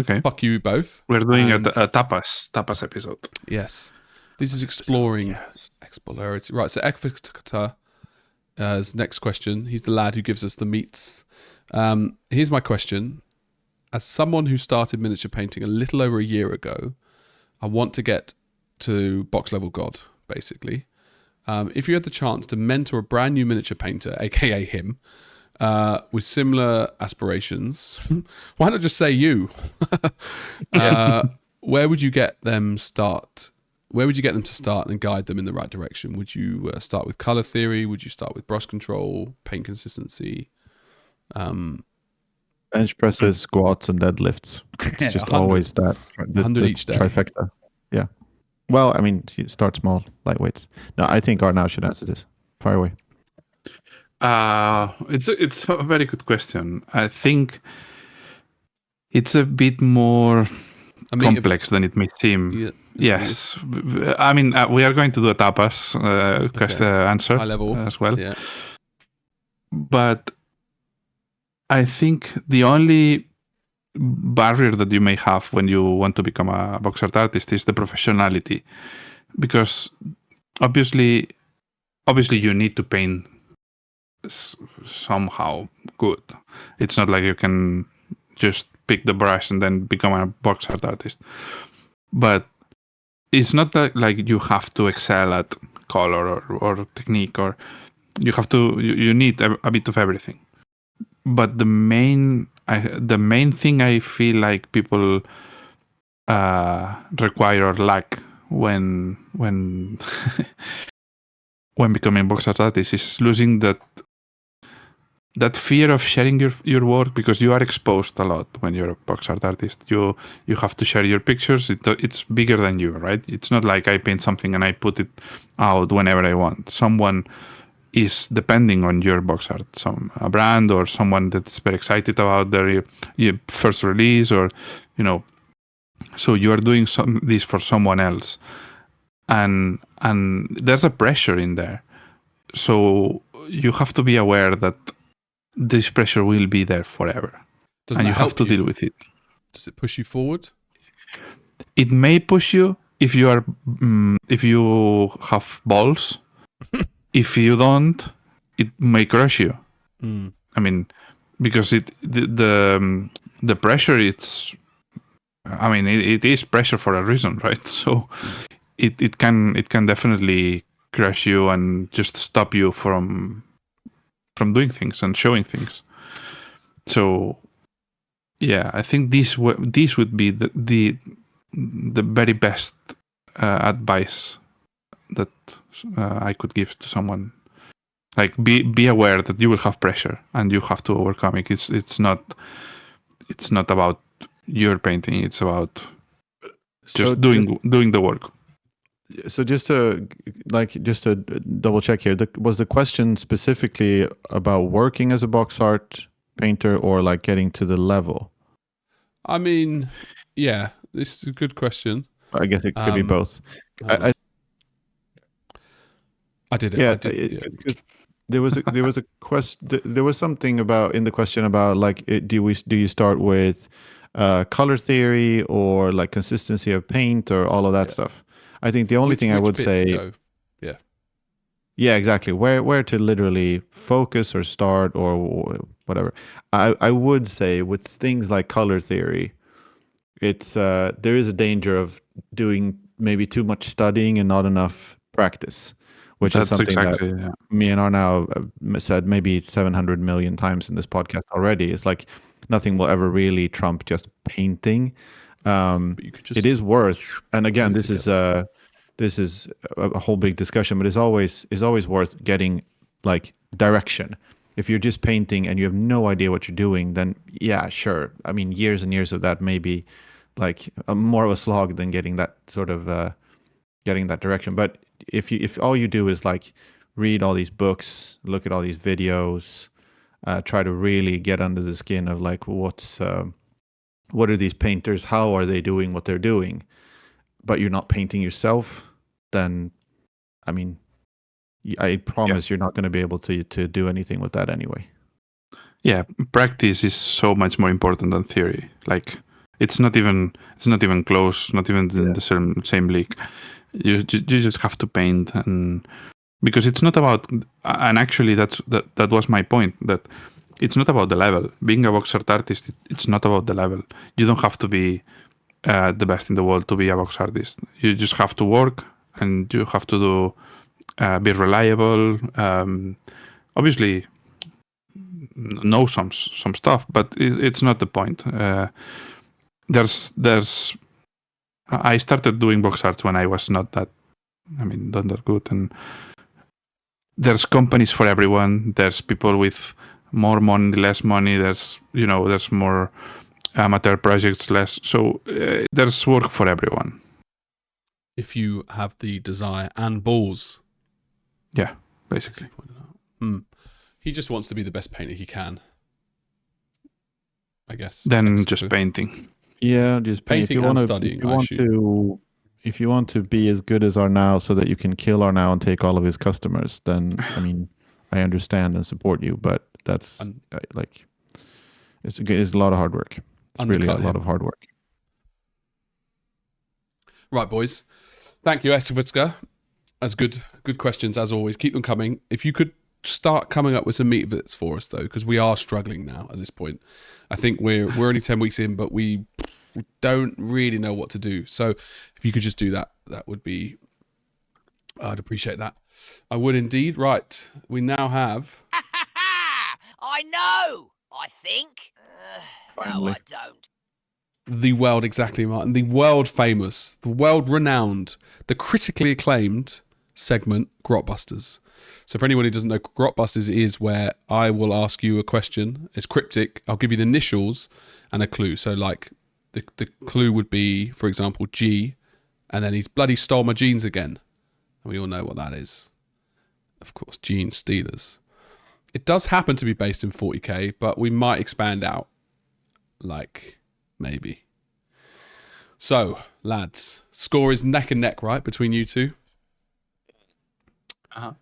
Okay. Fuck you both. We're doing a tapas episode. Yes. This is exploring exploratory. Right. So Ekvika's next question. He's the lad who gives us the meats. Here's my question. As someone who started miniature painting a little over a year ago, I want to get to box level god, basically. If you had the chance to mentor a brand new miniature painter, aka him, with similar aspirations, why not just say you? Where would you get them start? Where would you get them to start and guide them in the right direction? Would you start with color theory? Would you start with brush control, paint consistency? Bench presses, squats, and deadlifts. It's just 100. always that. 100 each day. Trifecta. Yeah. Well, I mean, you start small, lightweights. No, I think Arnaud should answer this. Fire away. It's a very good question. I think it's a bit more complex than it may seem. Yeah, yes. I mean, we are going to do a tapas answer high level as well. Yeah. But I think the only barrier that you may have when you want to become a box art artist is the professionality, because obviously you need to paint somehow good. It's not like you can just pick the brush and then become a box art artist. But it's not that like you have to excel at color or technique, or you have to. You need a bit of everything. But the main thing I feel like people require or lack when when becoming box art artist is losing that fear of sharing your work, because you are exposed a lot when you're a box art artist. You have to share your pictures. It's bigger than you, right? It's not like I paint something and I put it out whenever I want. Someone is depending on your box art, a brand or someone that's very excited about their first release, or so you are doing this for someone else, and there's a pressure in there. So you have to be aware that this pressure will be there forever. Doesn't and you that help have to deal with it. Does it push you forward? It may push you if you are if you have balls. If you don't, it may crush you. I mean, because the pressure, it is pressure for a reason, right? So it can definitely crush you and just stop you from doing things and showing things. So yeah, I think this would be the very best advice that I could give to someone. Like, be aware that you will have pressure and you have to overcome it. It's not about your painting. It's about just doing the work. So just to double check here, was the question specifically about working as a box art painter or like getting to the level? I mean, yeah, this is a good question. I guess it could be both. I did it. Yeah, I did, there was a question. There was something about in the question about like do you start with color theory or like consistency of paint or all of that stuff. I think the only thing I would say, yeah, exactly, where to literally focus or start or whatever. I would say with things like color theory, it's there is a danger of doing maybe too much studying and not enough practice. Which is something that me and Arnaud said maybe 700 million times in this podcast already. It's like nothing will ever really trump just painting. It is worth, and again, this is a whole big discussion, but it's always worth getting like direction. If you're just painting and you have no idea what you're doing, then yeah, sure. I mean, years and years of that may be like more of a slog than getting that sort of getting that direction. But if all you do is like read all these books, look at all these videos, try to really get under the skin of like what are these painters, how are they doing what they're doing, but you're not painting yourself, then I mean, I promise you're not going to be able to do anything with that anyway. Yeah, practice is so much more important than theory. Like it's not even close, not even in the same league. You just have to paint, and because it's not about, and actually that was my point, that it's not about the level. Being a box art artist, it's not about the level. You don't have to be the best in the world to be a box artist. You just have to work, and you have to do be reliable. Obviously, know some stuff, but it's not the point. There's I started doing box art when I was not that good, and there's companies for everyone. There's people with more money, less money. There's more amateur projects, less. So there's work for everyone. If you have the desire and balls. Yeah, basically. He just wants to be the best painter he can, I guess. Then just painting. Yeah, just painting and studying. If you want to be as good as Arnau so that you can kill Arnau and take all of his customers, then I understand and support you, but that's it's a lot of hard work. It's really a lot of hard work. Right, boys. Thank you, Esvitska. As good questions as always. Keep them coming. If you could start coming up with some meat bits for us, though, because we are struggling now at this point. I think we're only 10 weeks in, but we don't really know what to do. So if you could just do that, I'd appreciate that. I would indeed. Right. We now have... I know, I think. No, I don't. The world, exactly, Martin. The world famous, the world renowned, the critically acclaimed segment, Grotbusters. So for anyone who doesn't know, Grotbusters is where I will ask you a question. It's cryptic. I'll give you the initials and a clue. So like the clue would be, for example, G, and then he's bloody stole my jeans again. And we all know what that is. Of course, Gene Stealers. It does happen to be based in 40k, but we might expand out. Like, maybe. So, lads, score is neck and neck, right, between you two? Uh-huh.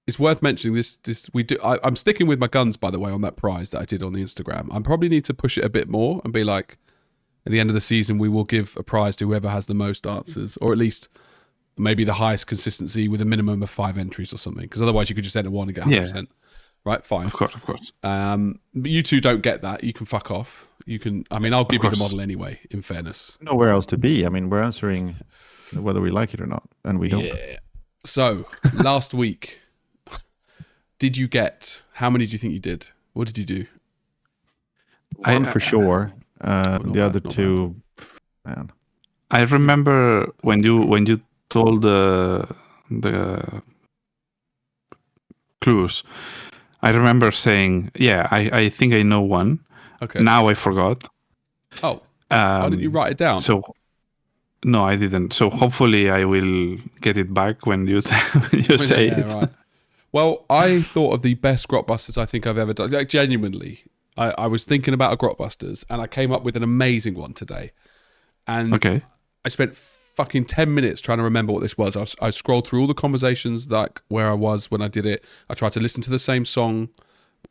It's worth mentioning this we do. I'm sticking with my guns, by the way, on that prize that I did on the Instagram. I probably need to push it a bit more and be like, at the end of the season, we will give a prize to whoever has the most answers, or at least maybe the highest consistency with a minimum of 5 entries or something. Because otherwise, you could just enter one and get 100%. Yeah. Right? Fine. Of course. But you two don't get that. You can fuck off. You can. I'll give you the model anyway. In fairness, nowhere else to be. We're answering whether we like it or not, and we don't. Yeah. So last week. Did you get? How many do you think you did? What did you do? One for sure. The other two, man. I remember when you told the clues. I remember saying, "Yeah, I think I know one." Okay. Now I forgot. Oh. Why didn't you write it down? So. No, I didn't. So hopefully I will get it back when you say it. Right. Well, I thought of the best Grotbusters I think I've ever done. Like, genuinely, I was thinking about a Grotbusters, and I came up with an amazing one today. And okay. I spent fucking 10 minutes trying to remember what this was. I scrolled through all the conversations, like where I was when I did it. I tried to listen to the same song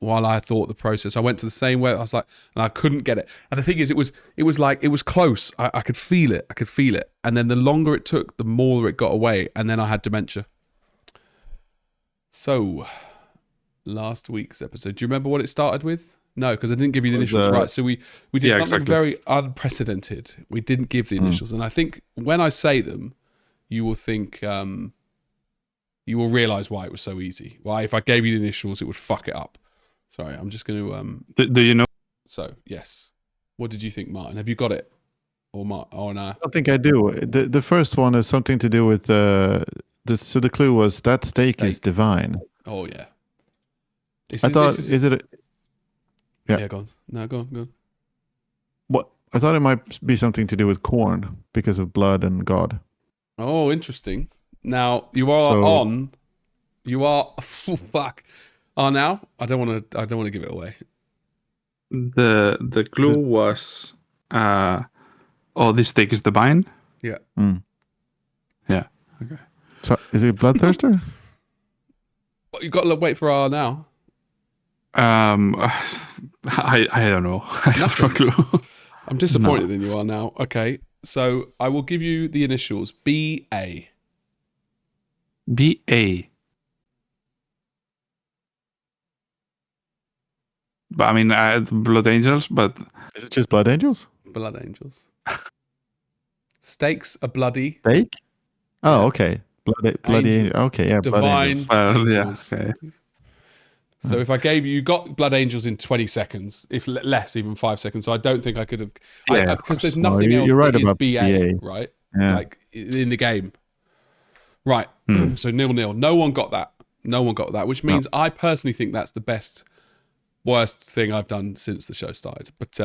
while I thought the process. I went to the same way. I was like, and I couldn't get it. And the thing is, it was close. I could feel it. And then the longer it took, the more it got away. And then I had dementia. So, last week's episode. Do you remember what it started with? No, because I didn't give you the initials, right? So we did something very unprecedented. We didn't give the initials. And I think when I say them, you will think, you will realise why it was so easy. Why if I gave you the initials, it would fuck it up. Sorry, I'm just going to... Do you know? So, yes. What did you think, Martin? Have you got it? Or no? I don't think I do. The first one is something to do with... so the clue was, that steak is divine. Oh, yeah. Yeah, go on. No, go on. What? I thought it might be something to do with corn because of blood and God. Oh, interesting. Now you are fuck. Oh, now I don't want to give it away. The clue was, this steak is divine. Yeah. Yeah. Okay. So is it bloodthirster? Well, you got to wait for R now. I don't know. I have no clue. I'm disappointed in you are now. Okay, so I will give you the initials BA. BA. But Blood Angels. But is it just Blood Angels? blood angels. Steaks are bloody. Steak? Oh, Yeah. okay. Bloody. Angel. Okay, yeah. Blood Divine angels. Well, yeah. angels. Okay. So if I gave you got blood angels in 20 seconds, if less, even 5 seconds. So I don't think I could have, Yeah, of because course. there's No, nothing else you're right that is about BA, BA. right? Yeah. Like in the game. Right. So 0-0. No one got that. Which means I personally think that's the worst thing I've done since the show started. But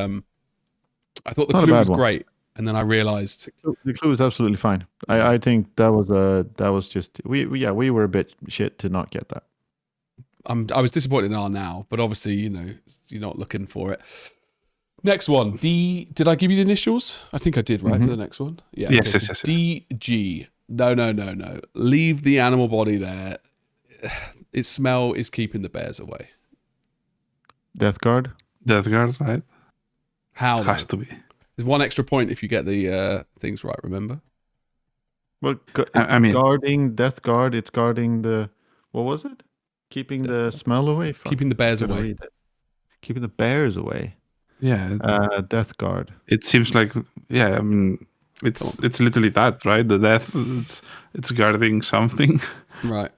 I thought the Not a clue bad was one. great, and then I realised The clue is absolutely fine. I think that was just we were a bit shit to not get that. I was disappointed in R now, but obviously you're not looking for it. Next one, D. Did I give you the initials? I think I did, right, for the next one. Yeah. Yes, okay, yes. DG. No. Leave the animal body there. Its smell is keeping the bears away. Death Guard. Death Guard, right? How? It has though? to be. There's 1 extra point if you get the things right. Remember? Well, I mean- guarding Death Guard. It's guarding the. What was it? Keeping the smell away. Fuck, Keeping the bears couldn't away. read it. Keeping the bears away. Yeah. Death Guard. It seems like, yeah, I mean, it's literally that, right? The death, it's guarding something. Right.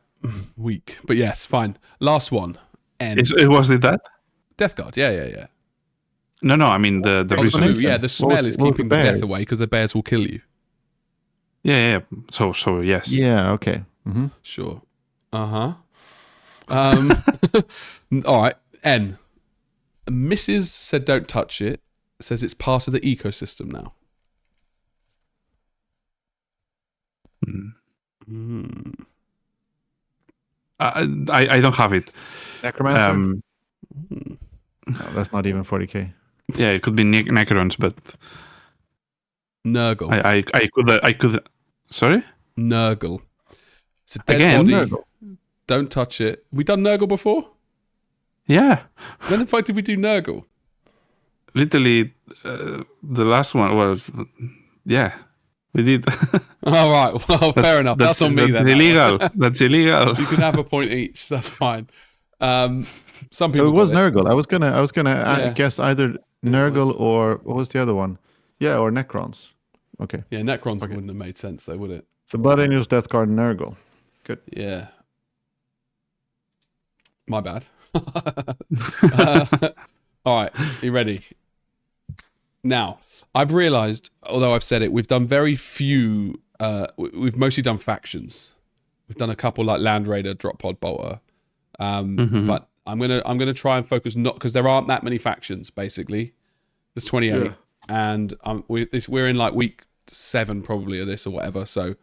Weak, but yes, fine. Last one. N. Was it that? Death Guard. Yeah. No, I mean the Oh, reason. clue, yeah, the smell is what was keeping the the bears? death away because the bears will kill you. Yeah. So yes. Yeah. Okay. Mm-hmm. Sure. All right. N. Mrs. said don't touch it. Says it's part of the ecosystem now. I don't have it. Necromancer. No, that's not even 40k. Yeah, it could be Necrons, but Nurgle. I could. Sorry. Nurgle. It's a dead Again? body. Nurgle. Don't touch it. We done Nurgle before? Yeah. When the fuck did we do Nurgle? Literally, the last one. Well, yeah, we did. All right. Well, fair enough. That's on me then. Illegal. That's illegal. You can have a point each. That's fine. Some people. So it was got Nurgle. I was gonna Yeah. guess either Nurgle or what was the other one? Yeah, or Necrons. Okay. Yeah, Necrons wouldn't have made sense though, would it? So Blood Angels, Death Guard, and Nurgle. Good. Yeah. My bad. All right, you ready? Now, I've realised, although I've said it, we've done very few. We've mostly done factions. We've done a couple like Land Raider, Drop Pod, Bolter. But I'm gonna try and focus not because there aren't that many factions. Basically, there's 28, and we're in like week 7 probably of this or whatever. So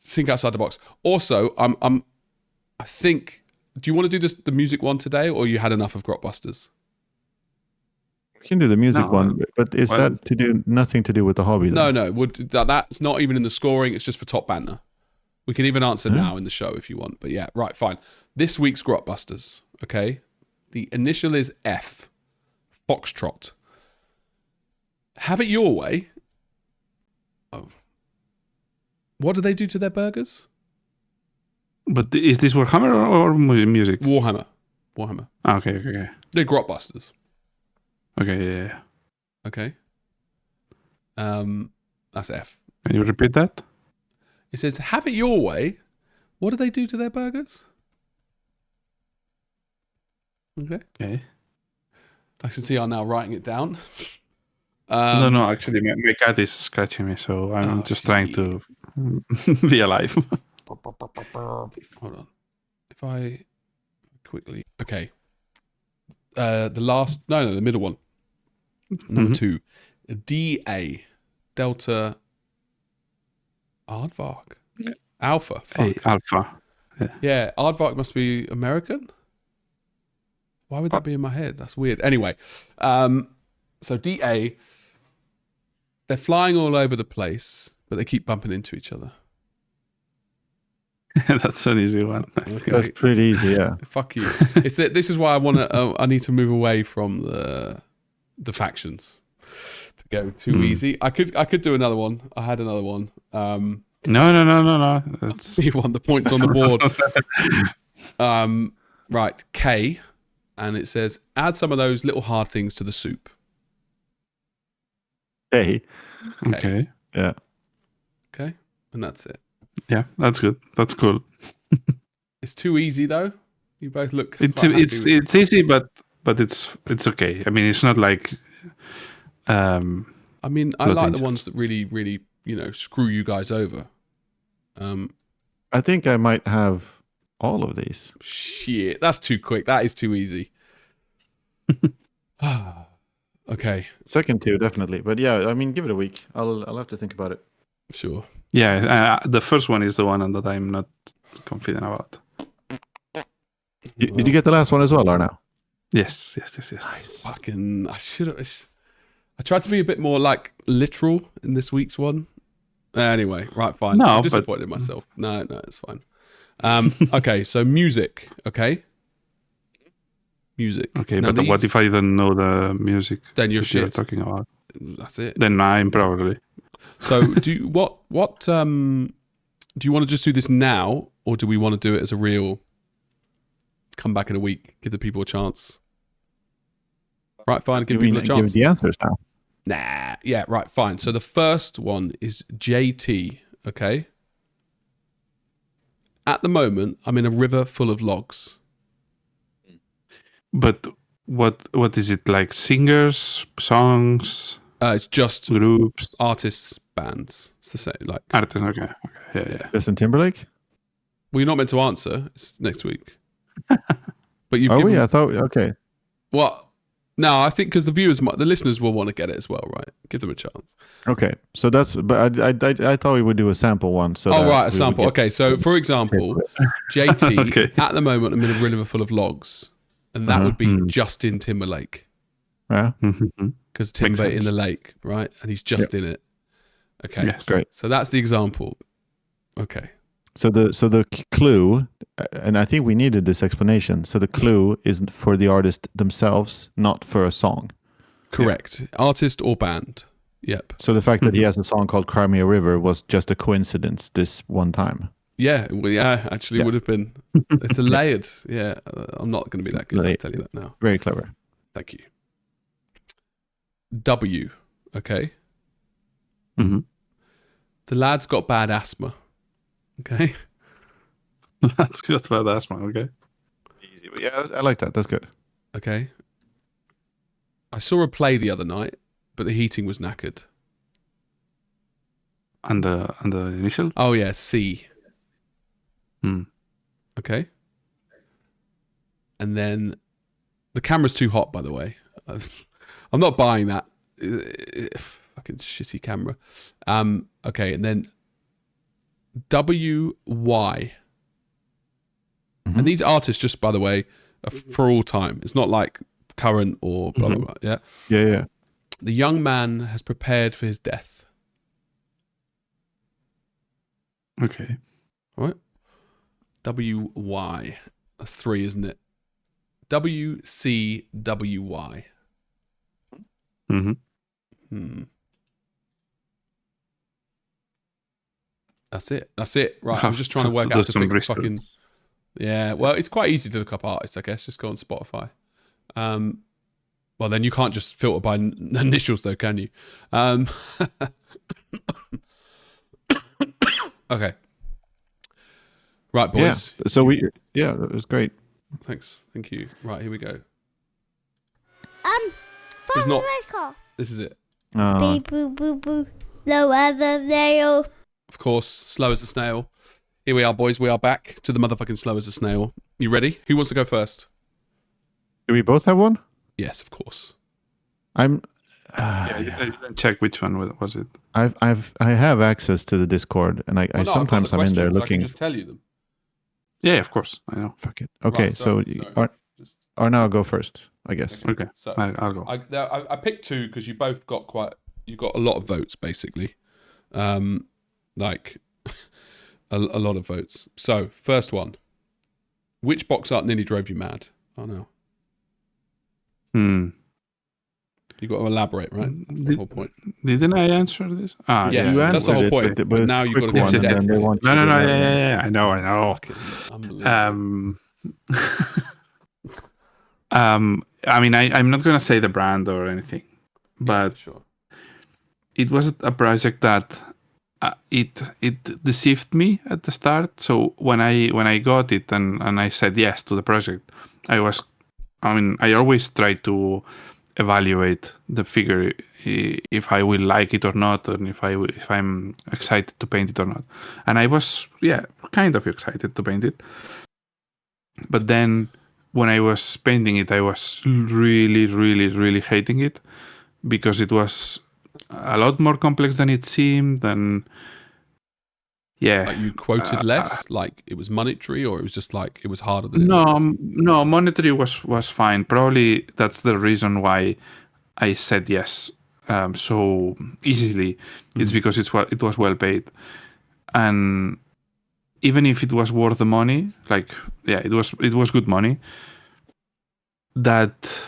think outside the box. Also, I think. Do you want to do the music one today, or you had enough of Grotbusters? We can do the music No, one, but is well- that to do nothing to do with the hobby? Then? No. That's not even in the scoring. It's just for top banter. We can even answer now in the show if you want. But yeah, right, fine. This week's Grotbusters, okay? The initial is F. Foxtrot. Have it your way. Oh. What do they do to their burgers? But is this Warhammer or music? Warhammer. Ah, okay. They're Grotbusters. Okay, yeah. Okay. That's F. Can you repeat that? It says, have it your way. What do they do to their burgers? Okay. Okay. I can see I'm now writing it down. No, actually, my cat is scratching me, so I'm just trying to be alive. Hold on. If I quickly. Okay. The middle one. Number 2. DA. Delta. Aardvark. Alpha. Fuck. Hey, Alpha. Yeah, Aardvark must be American. Why would that be in my head? That's weird. Anyway, so DA, they're flying all over the place, but they keep bumping into each other. That's an easy one. Okay. That's pretty easy. Yeah. Fuck you. It's that this is why I need to move away from the factions to go too easy. I could do another one. I had another one. No. That's... You want the points on the board. Right, K, and it says add some of those little hard things to the soup. Hey. Okay. Yeah. Okay, and that's it. Yeah, that's good. That's cool. It's too easy though. You both look. It's quite happy it's with- it's easy, but it's okay. I mean, it's not like I mean, I Blood like the Angels. ones that really, really, screw you guys over. I think I might have all of these. Shit, that's too quick. That is too easy. Okay, Second two, definitely. But yeah, I mean, give it a week. I'll have to think about it. sure. yeah. The first one is the one that I'm not confident about. Did you get the last one as well, Arna? Yes. Fucking, I should have. I tried to be a bit more like literal in this week's one. Anyway, right, fine. No, I'm but- disappointed in myself. No, it's fine. Okay, so music. Okay, music. Okay, Now but what these- if I don't know the music Then you're that you're shit. talking about? That's it. Then I'm probably. So do you, what do you want to just do this now, or do we want to do it as a real come back in a week, give the people a chance? Right, fine, give people a Give chance. the answers now. Nah, yeah, right, fine. So the first one is JT, okay? At the moment, I'm in a river full of logs. But what is it like? Singers, songs, It's just groups, artists, bands. It's the same. Like, artists? Okay. Yeah. Justin Timberlake? well, you're not meant to answer. It's next week. But you've Oh, given, yeah. I thought, okay. what? No, I think because the listeners will want to get it as well, right? Give them a chance. Okay. So that's, but I thought we would do a sample one. So Oh, that right, a we would sample. get- Okay, so for example, JT, Okay. at the moment, I'm in a river full of logs. And that would be Mhm. Justin Timberlake. Yeah. Because Timber in sense. the lake, right? And he's just in it. Okay. Yes. Great. So that's the example. Okay. So the clue, and I think we needed this explanation. So the clue is for the artist themselves, not for a song. Correct. Artist or band. Yep. So the fact that he has a song called "Cry Me a River" was just a coincidence this one time. Yeah. Well, yeah, actually Yeah. would have been. It's a layered. Yeah. I'm not going to be that good. I'll Layered. tell you that now. Very clever. Thank you. W. Okay. Mhm. The lad's got bad asthma. Okay. That's good about that one. Okay. Easy. Yeah, I like that. That's good. Okay. I saw a play the other night, but the heating was knackered. And the initial. Oh, yeah. C. Hmm. Okay. And then the camera's too hot, by the way. I'm not buying that. Fucking shitty camera. Okay, and then WY. And these artists, just by the way, are for all time. It's not like current or blah, blah, blah. Yeah. Yeah. The young man has prepared for his death. Okay. All right. WY. That's 3, isn't it? WCWY. Mm-hmm. That's it. Right. I'm just trying to work Have to out do to some fix the research. fucking. Yeah. Well, it's quite easy to look up artists, I guess. Just go on Spotify. Well, then you can't just filter by initials, though, can you? Okay. Right, boys. Yeah. So that was great. Thanks. Thank you. Right, here we go. It's Father not- Car. This is it. Beep, boo, boo, boo. Lower the nail. Of course, slow as a snail. Here we are, boys. We are back to the motherfucking slow as a snail. You ready? Who wants to go first? Do we both have one? Yes, of course. I'm. Yeah, you didn't check which one was it. I have access to the Discord, and I Well, no, I've got sometimes the I'm in there questions, I looking. can just tell you them. Yeah, of course. I know. Fuck it. Okay, Right, so just- Arna, go first, I guess. Okay. So I'll go. I picked 2 because you both got you got a lot of votes, basically. Like a lot of votes. So first one, which box art nearly drove you mad? Oh no, you got to elaborate, right? That's the whole point. Didn't I answer this? Yes, yeah. that's the whole answered it, point. but But now you've got quick to go one, into and then depth. they want No, you to no. have one. Yeah. I know. Fucking unbelievable. I mean, I'm not gonna say the brand or anything, but Sure. it was a project that it deceived me at the start. So when I got it and I said yes to the project, I always try to evaluate the figure, if I will like it or not, and if I'm excited to paint it or not. And I was kind of excited to paint it. But then when I was painting it, I was really, really, really hating it, because it was a lot more complex than it seemed. And Like you quoted less, like it was monetary, or it was just like it was harder than it looked? no, monetary was fine. Probably that's the reason why I said yes so easily. It's because it was well paid, and even if it was worth the money, it was good money. That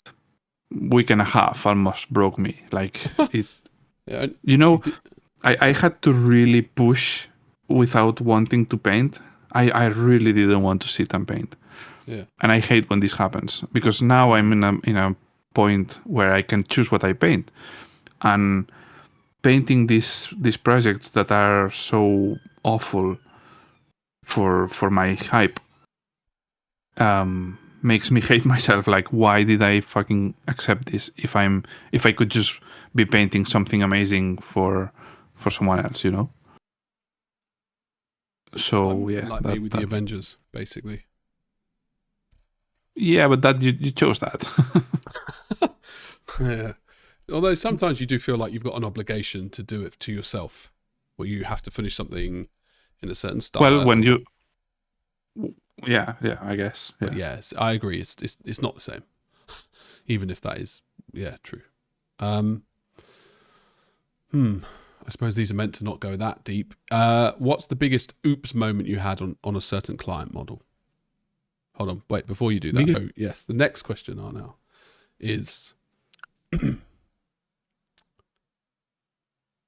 week and a half almost broke me. Like it, Yeah, I had to really push without wanting to paint. I really didn't want to sit and paint. Yeah. And I hate when this happens, because now I'm in a point where I can choose what I paint. And painting these projects that are so awful for my hype makes me hate myself. Like, why did I fucking accept this if I could just be painting something amazing for someone else, So like me with the Avengers, basically. Yeah, but that you chose that. Yeah. Although sometimes you do feel like you've got an obligation to do it to yourself, where you have to finish something in a certain style. Well, when you, yeah, I guess. Yeah. But yes, I agree. It's not the same, even if that is true. I suppose these are meant to not go that deep. What's the biggest oops moment you had on a certain client model? Hold on, wait, before you do that, yes, the next question now is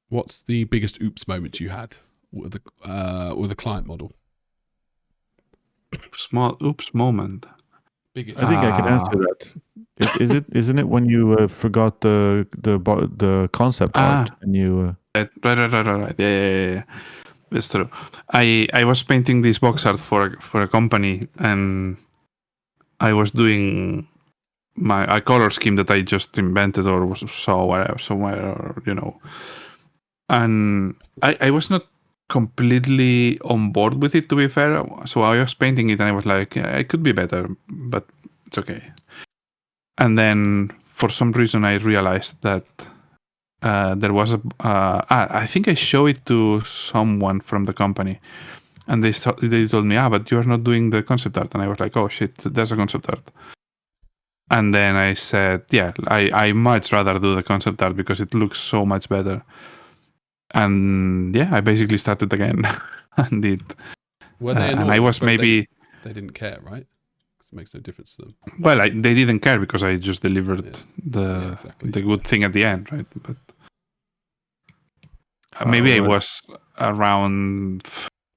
what's the biggest oops moment you had with a client model? Small oops moment. Biggest. I think I can answer that. Isn't it when you forgot the concept art and you Right. Yeah. It's true. I was painting this box art for a company, and I was doing a color scheme that I just invented or saw whatever somewhere, or and I was not completely on board with it, to be fair. So I was painting it and I was like, yeah, it could be better, but it's okay. And then for some reason I realized that there was I think I showed it to someone from the company, and they told me, but you're not doing the concept art. And I was like, oh shit, there's a concept art. And then I said, yeah, I much rather do the concept art because it looks so much better. And yeah, I basically started again and did. Were they annoyed? And I was maybe... They didn't care, right? Because it makes no difference to them. Well, they didn't care because I just delivered the good thing at the end, right? But maybe I was around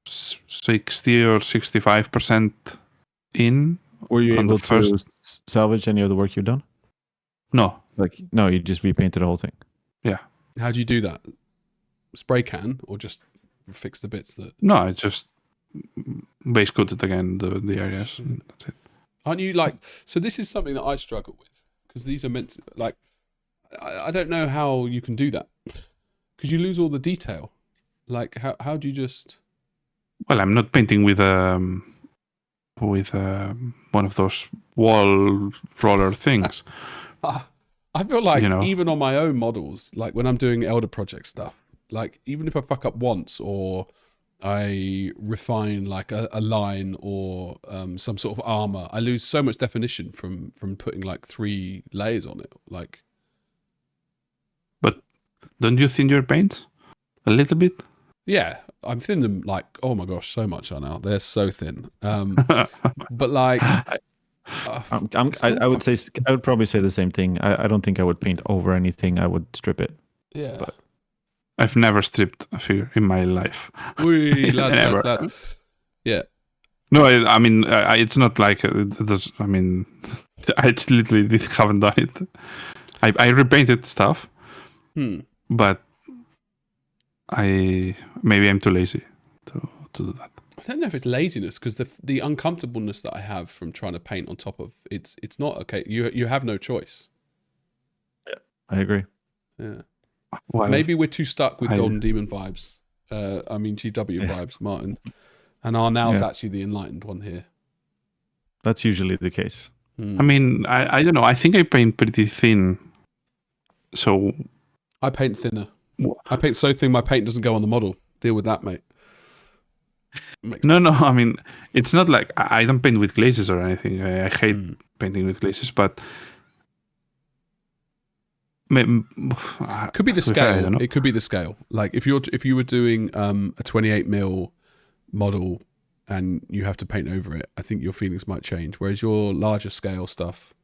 60 or 65% in. Were you able to salvage any of the work you've done? No. No, you just repainted the whole thing. Yeah. How do you do that? Spray can or just fix the bits that... No, I just base coated again the areas. And that's it. Aren't you like... So this is something that I struggle with, because these are meant to... Like, I don't know how you can do that, because you lose all the detail. Like, how do you just... Well, I'm not painting with one of those wall roller things. I feel like even on my own models, like when I'm doing Elder Project stuff, like even if I fuck up once or I refine like a line or some sort of armor, I lose so much definition from putting like 3 layers on it. Like, but don't you thin your paints a little bit? Yeah, I'm thin them like, oh my gosh, so much now. They're so thin. But like, I would probably say the same thing. I don't think I would paint over anything. I would strip it. Yeah. But I've never stripped a figure in my life. Lads. Yeah. No, I mean, it's not like this. I mean, I literally haven't done it. I repainted stuff, but maybe I'm too lazy to do that. I don't know if it's laziness, because the uncomfortableness that I have from trying to paint on top of it's not okay. You have no choice. I agree. Yeah. Well, Maybe we're too stuck with Golden Demon vibes. GW vibes, Martin. And Arnell's actually the enlightened one here. That's usually the case. I mean, I don't know. I think I paint pretty thin. So I paint thinner. I paint so thin my paint doesn't go on the model. Deal with that, mate. No. I mean, it's not like I don't paint with glazes or anything. I hate painting with glazes, but could be the scale. It could be the scale. Like if you were doing a 28mm model and you have to paint over it, I think your feelings might change. Whereas your larger scale stuff,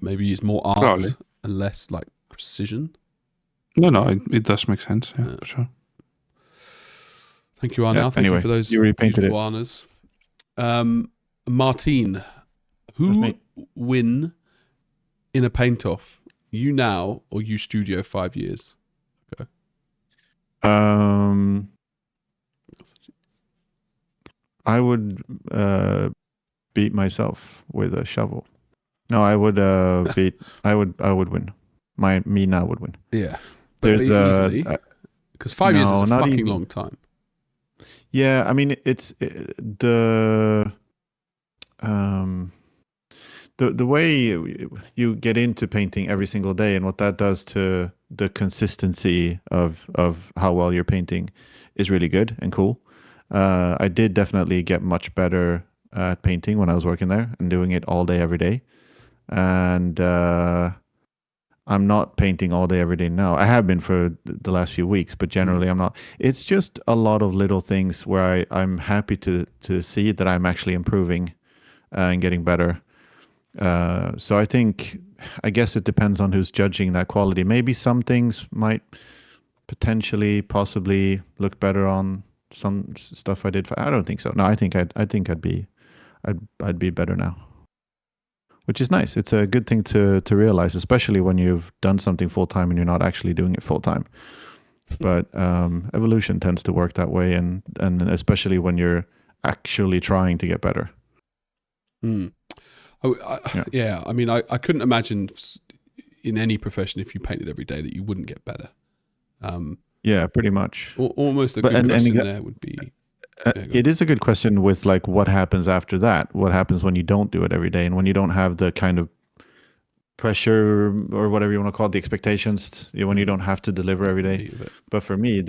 maybe it's more art Probably. and less like precision. No, it does make sense. Yeah, for sure. Thank you, Arnell. Yeah, Thank you for those beautiful honors. Martine, who win in a paint-off? You now or you Studio 5 years? Okay. I would beat myself with a shovel. No, I would beat. I would win. Me now would win. Yeah, but easily, because 5 years is a fucking long time. Yeah, I mean it's the way you get into painting every single day and what that does to the consistency of how well you're painting is really good and cool. I did definitely get much better at painting when I was working there and doing it all day, every day. And I'm not painting all day, every day now. I have been for the last few weeks, but generally I'm not. It's just a lot of little things where I'm happy to see that I'm actually improving and getting better. So I guess it depends on who's judging that quality. Maybe some things might possibly look better on some stuff I did. I don't think so. No, I think I'd be better now, which is nice. It's a good thing to realize, especially when you've done something full time and you're not actually doing it full time. But evolution tends to work that way, and especially when you're actually trying to get better. Yeah, I mean, I couldn't imagine in any profession if you painted every day that you wouldn't get better. Yeah, pretty much. Almost a good question there would be. It is a good question with like what happens after that. What happens when you don't do it every day and when you don't have the kind of pressure or whatever you want to call it, the expectations, when you don't have to deliver every day. But for me,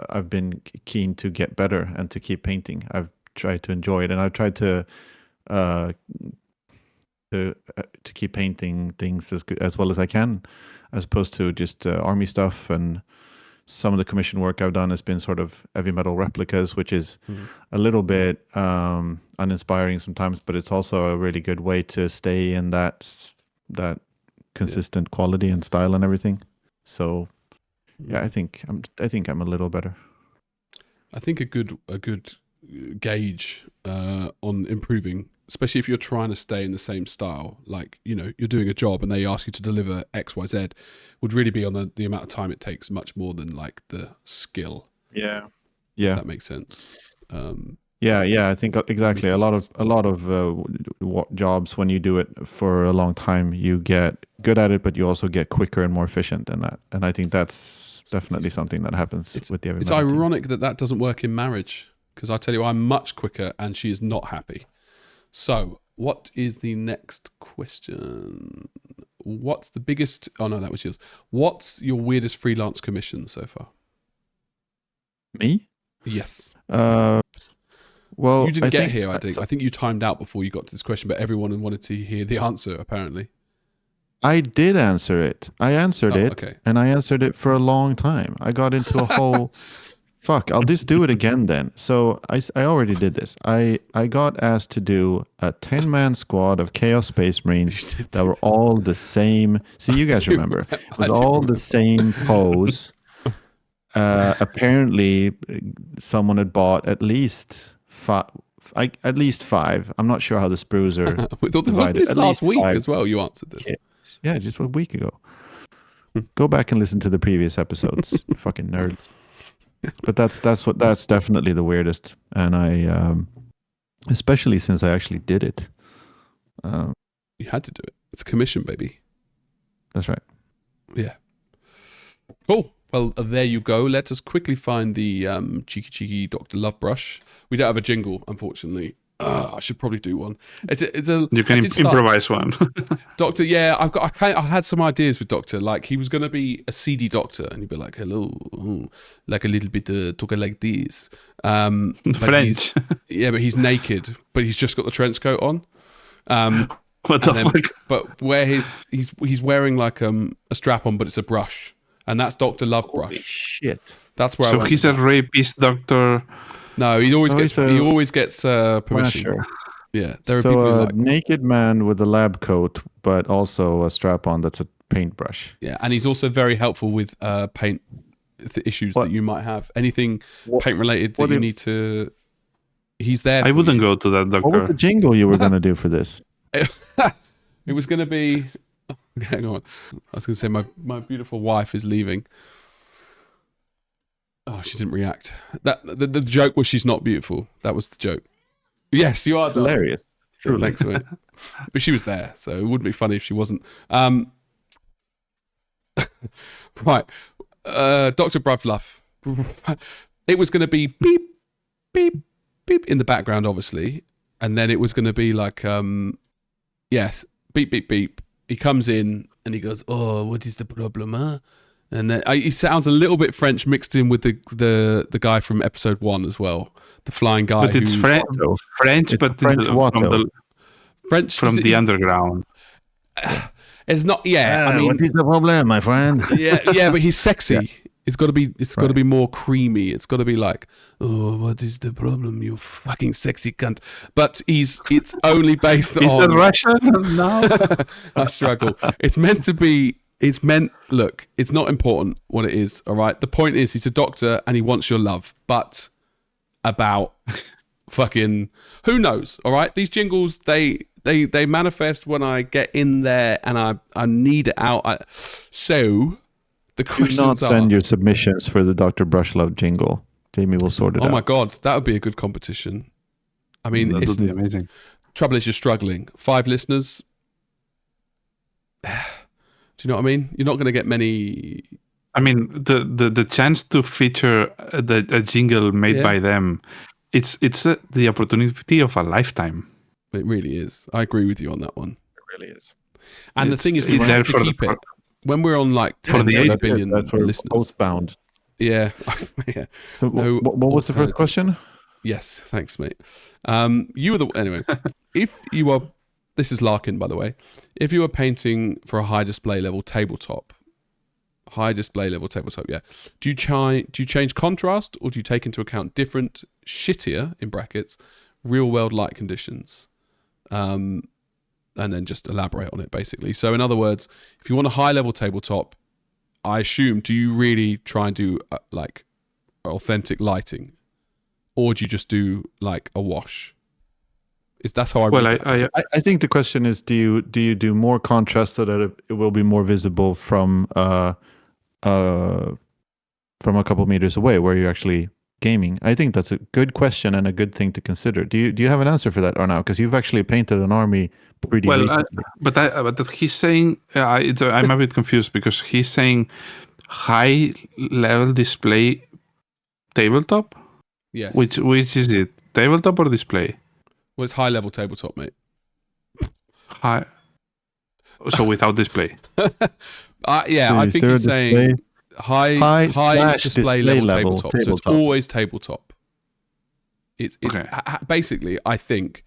I've been keen to get better and to keep painting. I've tried to enjoy it, and I've tried to keep painting things as well as I can, as opposed to just army stuff. And some of the commission work I've done has been sort of heavy metal replicas, which is a little bit uninspiring sometimes, but it's also a really good way to stay in that consistent quality and style and everything. So yeah, I think I'm a little better. I think a good gauge on improving, especially if you're trying to stay in the same style, like, you're doing a job and they ask you to deliver XYZ, would really be on the amount of time it takes, much more than like the skill. Yeah. If that makes sense. Yeah, I think exactly. A lot of jobs, when you do it for a long time, you get good at it, but you also get quicker and more efficient in that. And I think that's definitely something that happens with the heavy metal team. It's ironic that doesn't work in marriage, because I tell you, I'm much quicker and she is not happy. So, what is the next question? What's the biggest... Oh, no, that was yours. What's your weirdest freelance commission so far? Me? Yes. Well, you didn't get here, I think. I think you timed out before you got to this question, but everyone wanted to hear the answer, apparently. I did answer it. I answered it, okay. And I answered it for a long time. I got into a whole... Fuck, I'll just do it again then. So I already did this. I got asked to do a 10-man squad of Chaos Space Marines that were all the same. See, you guys remember. It was all the same pose. Apparently, someone had bought at least five. I'm not sure how the sprues are Wasn't this last week as well? You answered this. Yeah, just a week ago. Go back and listen to the previous episodes. Fucking nerds. But that's definitely the weirdest, and I especially since I actually did it. You had to do it. It's a commission, baby. That's right. Yeah. Cool. Well, there you go. Let us quickly find the cheeky Dr. Love brush. We don't have a jingle, unfortunately. I should probably do one. It's a. You can improvise one. Doctor, yeah, I had some ideas with Doctor. Like he was going to be a seedy doctor, and he'd be like, "Hello, like a little bit talking like this." French. But he's naked, but he's just got the trench coat on. What the fuck? But where he's wearing like a strap on, but it's a brush, and that's Dr. Love brush. Holy shit. That's where. So he's a rapist doctor. No, he always gets permission. Sure. Yeah, there are So people who a like. naked man with a lab coat, but also a strap on that's a paintbrush. Yeah, and he's also very helpful with paint issues that you might have. Anything paint related that you need to. He's there. I wouldn't go to that doctor. What was the jingle you were going to do for this? It was going to be. Hang on, I was going to say my beautiful wife is leaving. Oh, she didn't react. The joke was she's not beautiful. That was the joke. Yes, you are Hilarious. True, thanks, mate. But she was there, so it wouldn't be funny if she wasn't. Right, Dr. Bruvluff. It was going to be beep, beep, beep in the background, obviously, and then it was going to be like, yes, beep, beep, beep. He comes in and he goes, "Oh, what is the problem, huh?" And then he sounds a little bit French mixed in with the guy from episode 1 as well, the flying guy. But it's French, It's but French French from the underground. It's not. Yeah, I mean, what is the problem, my friend? yeah, but he's sexy. Yeah. It's got to be more creamy. It's got to be like, "Oh, what is the problem, you fucking sexy cunt?" But it's only based on. Is it Russian? No, I struggle. It's meant to be. Look, it's not important what it is, all right? The point is he's a doctor and he wants your love. But about fucking, who knows, all right? These jingles, they manifest when I get in there and I need it out. So the questions Do not send your submissions for the Dr. Brushlove jingle. Jamie will sort it out. Oh my God, that would be a good competition. I mean, that it's would be amazing. Trouble is you're struggling. 5 listeners. Do you know what I mean? You're not going to get many. I mean, the chance to feature a jingle made by them, it's the opportunity of a lifetime. It really is. I agree with you on that one. It really is. And the thing is, we have to keep it. When we're on like 10 billion listeners. Postbound. Yeah. Yeah. So what was the first question? Yes, thanks, mate. You were anyway. If you are. This is Larkin, by the way. If you are painting for a high display level tabletop, yeah. Do you change contrast, or do you take into account different shittier in brackets real world light conditions, and then just elaborate on it basically? So in other words, if you want a high level tabletop, I assume, do you really try and do like authentic lighting, or do you just do like a wash? That's how I. Well, I think the question is, do you do more contrast so that it will be more visible from a couple meters away where you're actually gaming? I think that's a good question and a good thing to consider. Do you have an answer for that or now? Because you've actually painted an army pretty recently. But he's saying I'm a bit confused because he's saying high level display tabletop. Yes. Which is it? Tabletop or display? Well, it's high level tabletop, mate. High. So without display. Yeah, So I think he's saying high display level tabletop. So it's always tabletop. It's okay. Basically, I think,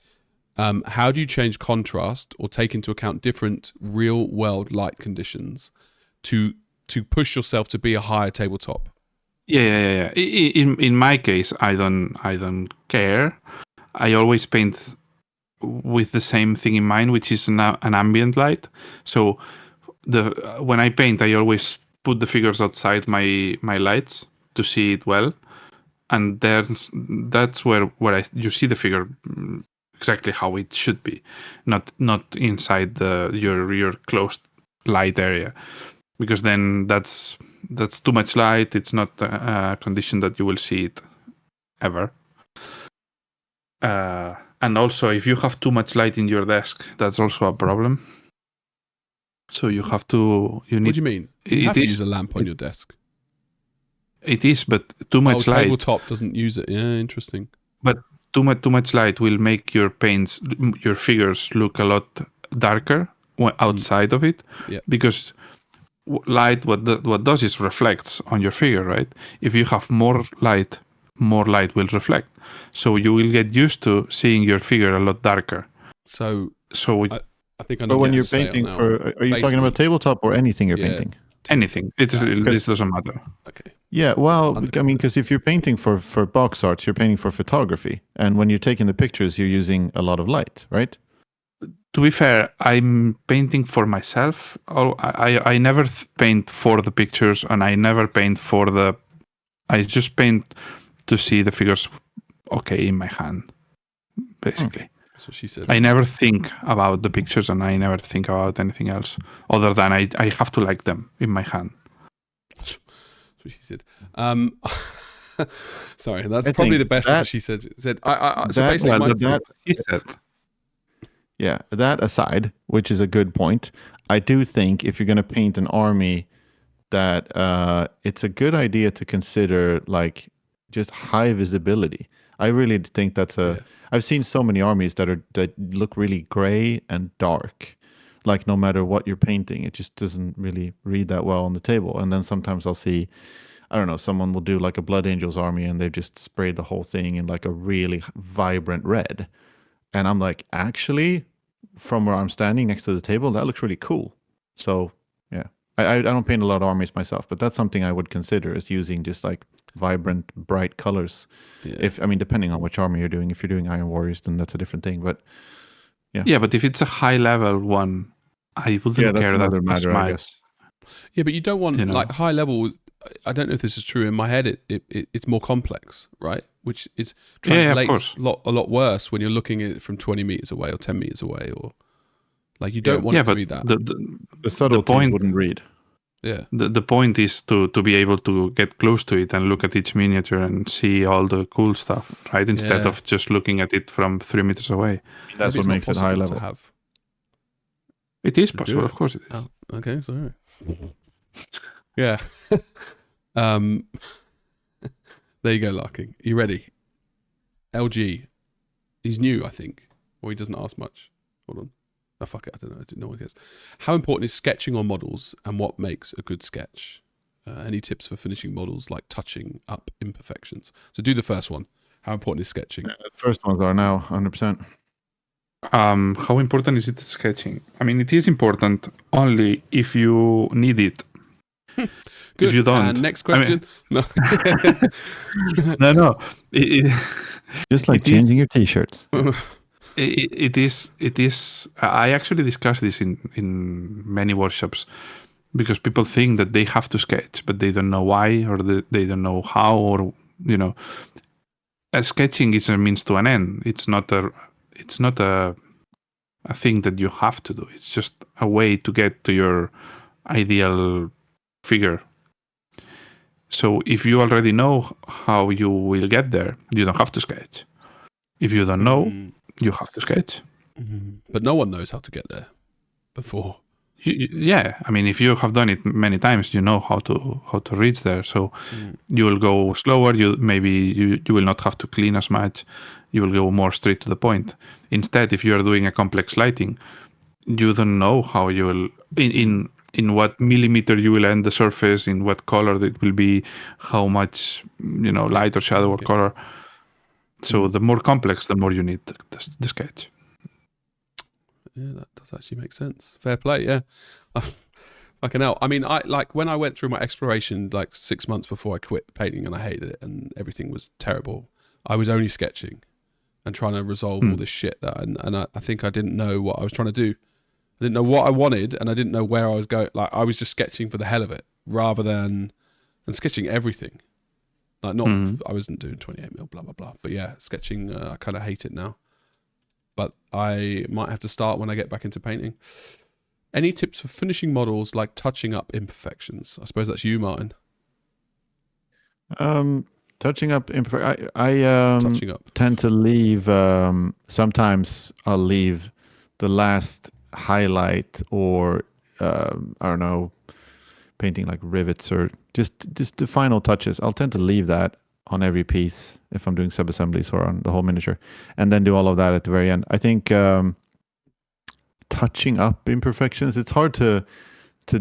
how do you change contrast or take into account different real world light conditions to push yourself to be a higher tabletop? Yeah. In my case, I don't care. I always paint with the same thing in mind, which is an ambient light. So when I paint, I always put the figures outside my lights to see it well, and that's where you see the figure exactly how it should be, not inside your closed light area. because then that's too much light. It's not a condition that you will see it ever. And also, if you have too much light in your desk, that's also a problem. So you have to. You need. What do you mean? You have to use a lamp on your desk. It is, but too much light. Tabletop doesn't use it. Yeah, interesting. But too much light will make your figures look a lot darker outside of it. Yeah. Because light, what does is reflects on your figure, right? If you have more light will reflect. So you will get used to seeing your figure a lot darker. So I think I know. But when what you're to say painting now. are you talking about tabletop or anything you're painting? Anything. This doesn't matter. Okay. Yeah, well, I mean, because if you're painting for box art, you're painting for photography, and when you're taking the pictures, you're using a lot of light, right? To be fair, I'm painting for myself. I never paint for the pictures, and I never paint for the. I just paint to see the figures okay in my hand, basically. That's what she said. I never think about the pictures, and I never think about anything else other than I have to like them in my hand. That's what she said. Sorry, that's probably the best that she said. So basically, he said. Yeah, that aside, which is a good point, I do think if you're going to paint an army, that it's a good idea to consider like just high visibility. I really think that's I've seen so many armies that look really gray and dark. Like no matter what you're painting, it just doesn't really read that well on the table. And then sometimes I'll see, I don't know, someone will do like a Blood Angels army and they've just sprayed the whole thing in like a really vibrant red. And I'm like, actually, from where I'm standing next to the table, that looks really cool. So yeah, I don't paint a lot of armies myself, but that's something I would consider is using just like vibrant, bright colors. Yeah. Depending on which army you're doing. If you're doing Iron Warriors, then that's a different thing. But yeah, but if it's a high level one, I wouldn't care that much. I guess. Yeah, but you don't want like high level. I don't know if this is true. In my head, it's more complex, right? Which translates a lot worse when you're looking at it from 20 meters away or 10 meters away, or like you don't want it to be that. The subtleties wouldn't read. Yeah. The point is to be able to get close to it and look at each miniature and see all the cool stuff, right? Instead of just looking at it from 3 meters away. That's what makes it high level. It is possible, of course it is. Oh, okay, sorry. Yeah. There you go, Larking. You ready? LG. He's new, I think. Or he doesn't ask much. Hold on. Oh, fuck it. I don't know. I didn't know what it is. How important is sketching on models and what makes a good sketch? Any tips for finishing models like touching up imperfections? So do the first one. How important is sketching? Yeah, the first ones are now 100%. How important is it sketching? I mean, it is important only if you need it. Good. If you don't. Next question. No. No. Just like changing your t-shirts. It is. I actually discussed this in many workshops because people think that they have to sketch, but they don't know why or they don't know how, or sketching is a means to an end. It's not a thing that you have to do. It's just a way to get to your ideal figure. So if you already know how you will get there, you don't have to sketch. If you don't know, you have to sketch. But no one knows how to get there before. Yeah, I mean, if you have done it many times, you know how to reach there. So you will go slower. You will not have to clean as much. You will go more straight to the point. Instead, if you are doing a complex lighting, you don't know how you will in what millimeter you will end the surface, in what color it will be, how much light or shadow or color. So the more complex, the more you need the sketch. Yeah, that does actually make sense. Fair play, yeah. Fucking hell. I mean, when I went through my exploration 6 months before I quit painting and I hated it and everything was terrible, I was only sketching and trying to resolve all this shit and I think I didn't know what I was trying to do. I didn't know what I wanted and I didn't know where I was going. Like I was just sketching for the hell of it rather than sketching everything. Like I wasn't doing 28mm, blah, blah, blah. But yeah, sketching, I kind of hate it now. But I might have to start when I get back into painting. Any tips for finishing models like touching up imperfections? I suppose that's you, Martin. Touching up I Touching up. tend to leave. Sometimes I'll leave the last highlight or I don't know, painting like rivets or just the final touches. I'll tend to leave that on every piece if I'm doing sub-assemblies or on the whole miniature, and then do all of that at the very end. I think touching up imperfections, it's hard to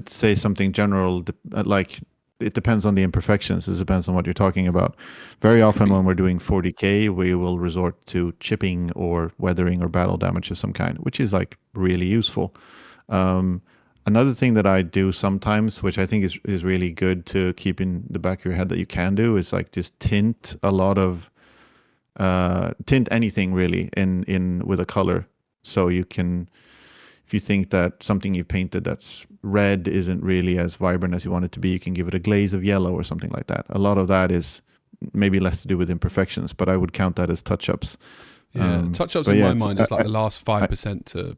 say something general, like it depends on the imperfections. It depends on what you're talking about. Very often when we're doing 40k, we will resort to chipping or weathering or battle damage of some kind, which is like really useful. Another thing that I do sometimes, which I think is really good to keep in the back of your head that you can do, is like just tint a lot of tint anything really in with a color. So you can, if you think that something you painted that's red isn't really as vibrant as you want it to be, you can give it a glaze of yellow or something like that. A lot of that is maybe less to do with imperfections, but I would count that as touch-ups. Yeah, touch-ups in my mind is like the last 5% to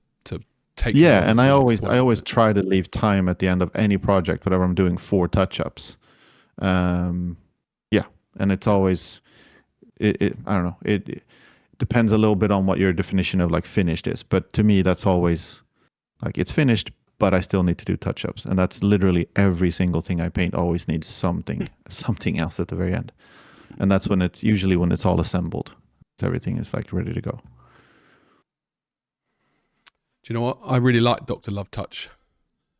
take. Yeah, and I always try to leave time at the end of any project, whatever I'm doing, for touch-ups. Yeah, and it's always, I don't know, it depends a little bit on what your definition of like finished is, but to me that's always like it's finished, but I still need to do touch-ups, and that's literally every single thing I paint always needs something else at the very end, and that's when it's usually when it's all assembled, everything is like ready to go. Do you know what? I really like Dr. Love Touch.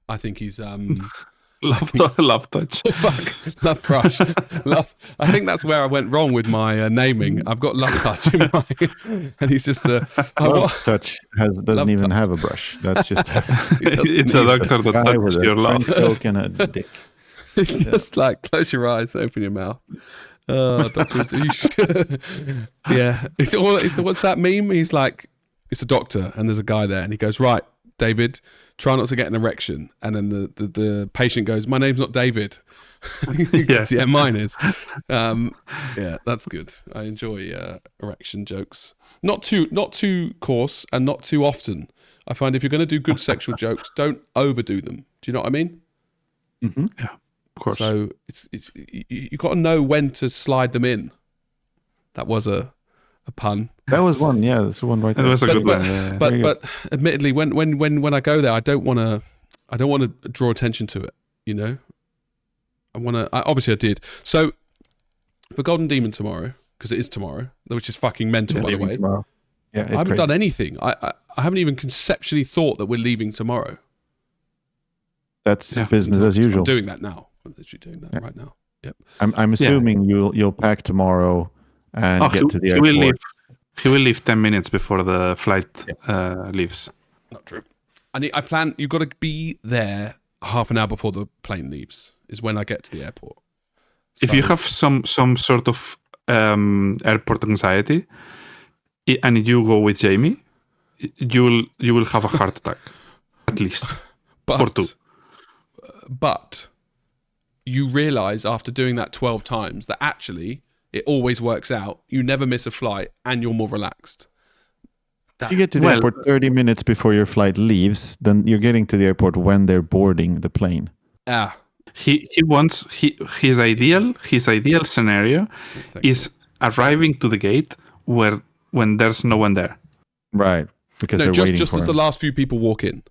I think he's Love touch. Oh, fuck. Love Crush. Love. I think that's where I went wrong with my naming. I've got Love Touch in my, and he's just a Love Touch doesn't even have a brush. That's just It's a doctor that touches your love. Coke and a dick. It's just like close your eyes, open your mouth. Doctor. Yeah. It's what's that meme? He's like, it's a doctor, and there's a guy there, and he goes, right, David, try not to get an erection. And then the patient goes, my name's not David. Yeah. Yeah, mine is. Yeah, that's good. I enjoy erection jokes. Not too coarse and not too often. I find if you're going to do good sexual jokes, don't overdo them. Do you know what I mean? Mm-hmm. Yeah, of course. So it's you got to know when to slide them in. That was a pun. That was one, yeah. That's one right there. It was a good one. Yeah. But admittedly, when I go there, I don't want to draw attention to it. You know, obviously I did. So for Golden Demon tomorrow, because it is tomorrow, which is fucking mental, by the way. Tomorrow. Yeah, I haven't done anything. I haven't even conceptually thought that we're leaving tomorrow. That's business as usual. I'm doing that now. I'm literally doing that right now. Yep. I'm assuming you'll pack tomorrow and get to the airport. He will leave 10 minutes before the flight leaves. Not true. I plan. You've got to be there half an hour before the plane leaves. Is when I get to the airport. If you have some sort of airport anxiety, and you go with Jamie, you will have a heart attack, at least, or two. But you realize after doing that 12 times that actually it always works out. You never miss a flight, and you're more relaxed. If you get to the airport 30 minutes before your flight leaves, then you're getting to the airport when they're boarding the plane. He wants his ideal scenario is arriving to the gate when there's no one there. Right. Because they're waiting just for as him. the last few people walk in.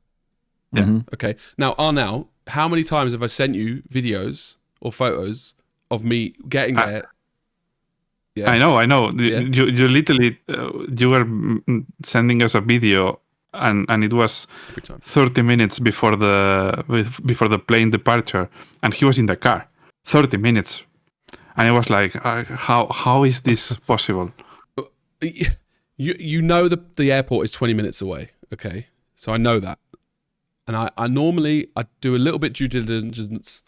Yeah. Mm-hmm. Okay. Now, Arnau, how many times have I sent you videos or photos of me getting there? Yeah. I know. Yeah. You literally you were sending us a video, and it was 30 minutes before the plane departure, and he was in the car. 30 minutes, and I was like, how is this possible? You know the airport is 20 minutes away. Okay, so I know that, and I normally do a little bit due diligence.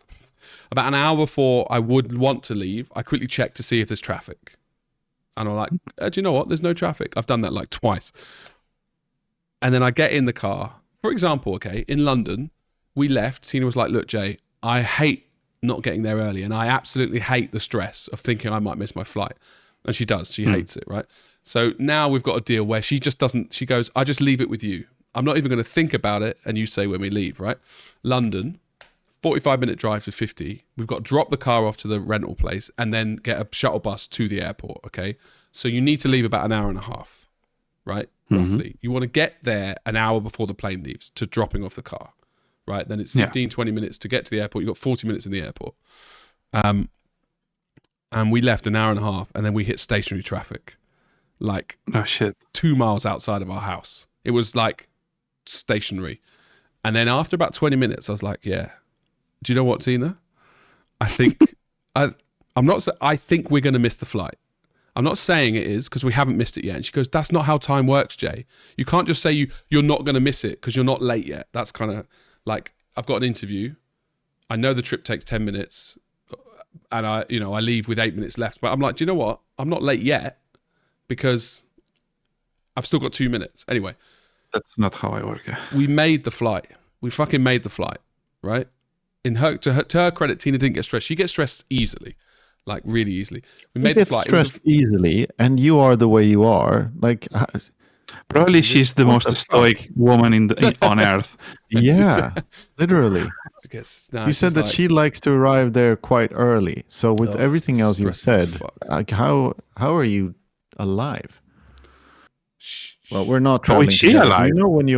About an hour before I would want to leave, I quickly check to see if there's traffic. And I'm like, do you know what? There's no traffic. I've done that like twice. And then I get in the car. For example, okay, in London, we left. Tina was like, look, Jay, I hate not getting there early. And I absolutely hate the stress of thinking I might miss my flight. And she does. She hates it, right? So now we've got a deal where she just doesn't, she goes, I just leave it with you. I'm not even going to think about it. And you say when we leave, right? London, 45-minute drive to 50. We've got to drop the car off to the rental place and then get a shuttle bus to the airport, okay? So you need to leave about an hour and a half, right? Roughly. You want to get there an hour before the plane leaves to dropping off the car, right? Then it's 15, 20 minutes to get to the airport. You've got 40 minutes in the airport. And we left an hour and a half and then we hit stationary traffic. Like, Oh shit. 2 miles outside of our house. It was like stationary. And then after about 20 minutes, I was like, yeah. Do you know what, Tina? I think I think we're going to miss the flight. I'm not saying it is because we haven't missed it yet. And she goes, that's not how time works, Jay. You can't just say you're not going to miss it because you're not late yet. That's kind of like, I've got an interview. I know the trip takes 10 minutes and I leave with 8 minutes left. But I'm like, do you know what? I'm not late yet because I've still got 2 minutes. Anyway. That's not how I work. Yeah. We made the flight. We fucking made the flight, right? To her credit, Tina didn't get stressed. She gets stressed easily, like really easily. We made the flight. Stressed easily, and you are the way you are. Like, Probably she's the most stoic woman on earth. yeah, literally. No, You said that she likes to arrive there quite early. So with everything else you said, like how are you alive? Well, we're not traveling. Is she together. alive? Do you know when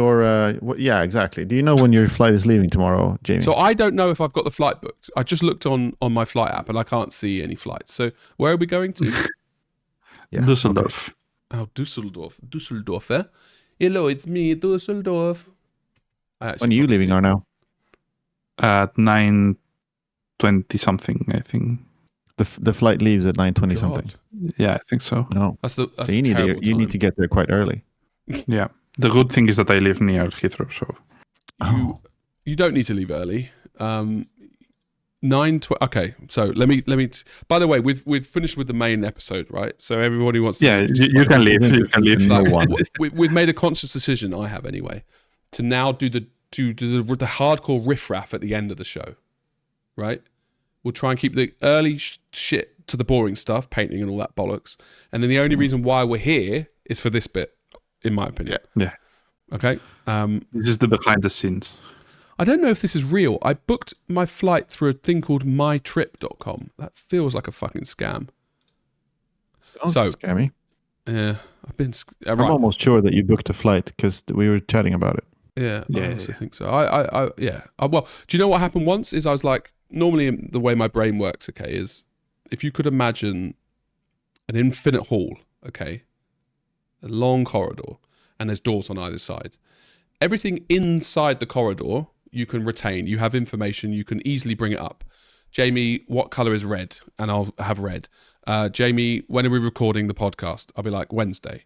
yeah, exactly. Do you know when your flight is leaving tomorrow, Jamie? So I don't know if I've got the flight booked. I just looked on my flight app and I can't see any flights. So where are we going to? Yeah, Düsseldorf. Oh, Düsseldorf, eh? Hello, it's me, Düsseldorf. When are you leaving, Arnau? At 9:20 something, I think. The flight leaves at 9:20 something. Yeah, I think so. No, That's so you need to get there quite early. Yeah. The good thing is that I live near Heathrow, so You don't need to leave early. 9:20. Okay, so let me. By the way, we've finished with the main episode, right? So everybody wants. Yeah, you can leave. You can leave. No one. We've made a conscious decision. I have anyway, to now do the hardcore riffraff at the end of the show, right? We'll try and keep the early shit to the boring stuff, painting and all that bollocks, and then the only reason why we're here is for this bit, in my opinion. Yeah. Okay. This is the behind the scenes. I don't know if this is real. I booked my flight through a thing called mytrip.com. That feels like a fucking scam. Sounds scammy. Yeah, I've been. I'm almost sure that you booked a flight because we were chatting about it. Yeah, I also think so. Well, do you know what happened once? Is I was like, normally the way my brain works, okay, is if you could imagine an infinite hall, okay, a long corridor, and there's doors on either side. Everything inside the corridor you can retain. You have information. You can easily bring it up. Jamie, what color is red? And I'll have red. Jamie, when are we recording the podcast? I'll be like, Wednesday,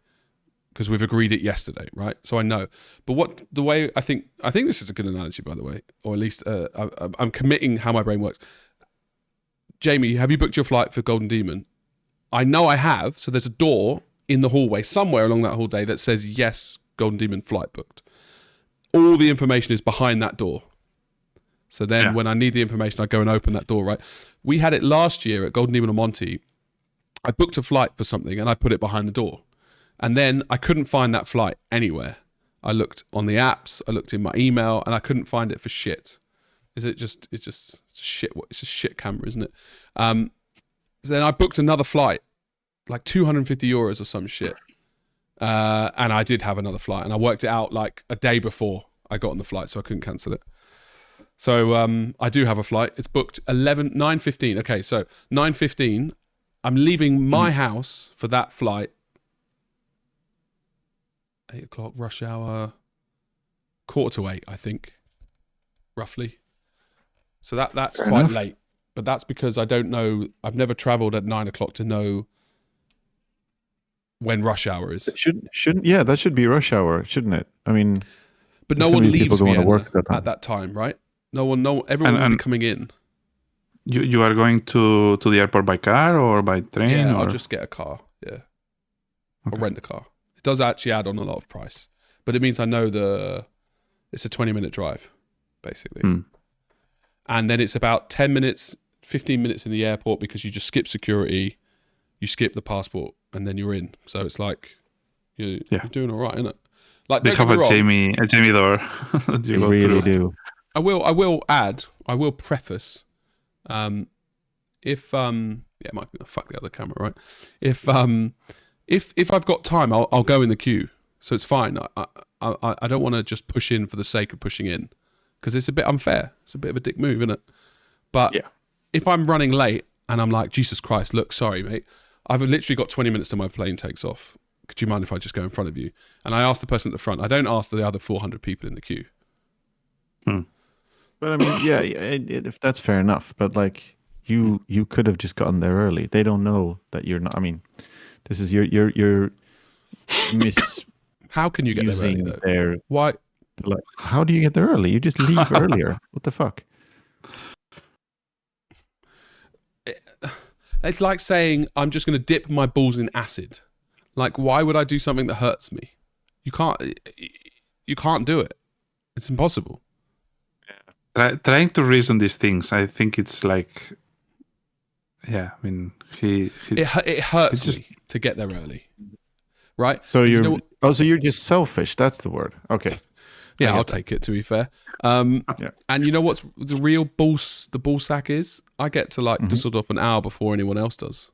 because we've agreed it yesterday, right? So I know. But I think this is a good analogy, by the way, or at least I'm committing how my brain works. Jamie, have you booked your flight for Golden Demon? I know I have. So there's a door in the hallway somewhere along that hallway that says, yes, Golden Demon flight booked. All the information is behind that door. So then when I need the information, I go and open that door, right? We had it last year at Golden Demon on Monty. I booked a flight for something and I put it behind the door. And then I couldn't find that flight anywhere. I looked on the apps, I looked in my email, and I couldn't find it for shit. It's shit. It's a shit camera, isn't it? So then I booked another flight, like 250 euros or some shit. And I did have another flight, and I worked it out like a day before I got on the flight, so I couldn't cancel it. So I do have a flight. It's booked 9:15. Okay, so 9:15. I'm leaving my house for that flight. 8 o'clock, rush hour, 7:45, I think, roughly. So that's Fair quite enough. late. But that's because I don't know. I've never travelled at 9 o'clock to know when rush hour is. Shouldn't that should be rush hour, shouldn't it? I mean, But no there's one gonna be leaves people going to Vienna work at that time, right? Everyone will be coming in. You are going to the airport by car or by train? Yeah, or? I'll just get a car. Yeah. I'll Okay. rent a car. It does actually add on a lot of price. But it means I know it's a 20-minute drive, basically. And then it's about 10 minutes, 15 minutes in the airport because you just skip security, you skip the passport, and then you're in. So it's like, you're doing all right, isn't it? Like, They don't have get me a wrong, Jamie door. that you They go really through. do. I will preface, if fuck the other camera, right? If I've got time, I'll go in the queue, so it's fine. I don't want to just push in for the sake of pushing in, because it's a bit unfair. It's a bit of a dick move, isn't it? But Yeah. if I'm running late and I'm like, Jesus Christ, look, sorry, mate, I've literally got 20 minutes till my plane takes off. Could you mind if I just go in front of you? And I ask the person at the front. I don't ask the other 400 people in the queue. But I mean, yeah, if that's fair enough. But like, you could have just gotten there early. They don't know that you're not. I mean, this is you're misusing How can you get there early, though? their. Why? Like, how do you get there early? You just leave earlier. What the fuck? It's like saying, I'm just going to dip my balls in acid. Like, why would I do something that hurts me? You can't do it. It's impossible. Trying to reason these things, I think it's like, yeah. I mean, It hurts just- me to get there early, right? So You you're know what- so you're just selfish. That's the word. Okay. Yeah, get I'll that. take it, to be fair. And you know what's the real the ball sack is? I get to like just sort of an hour before anyone else does.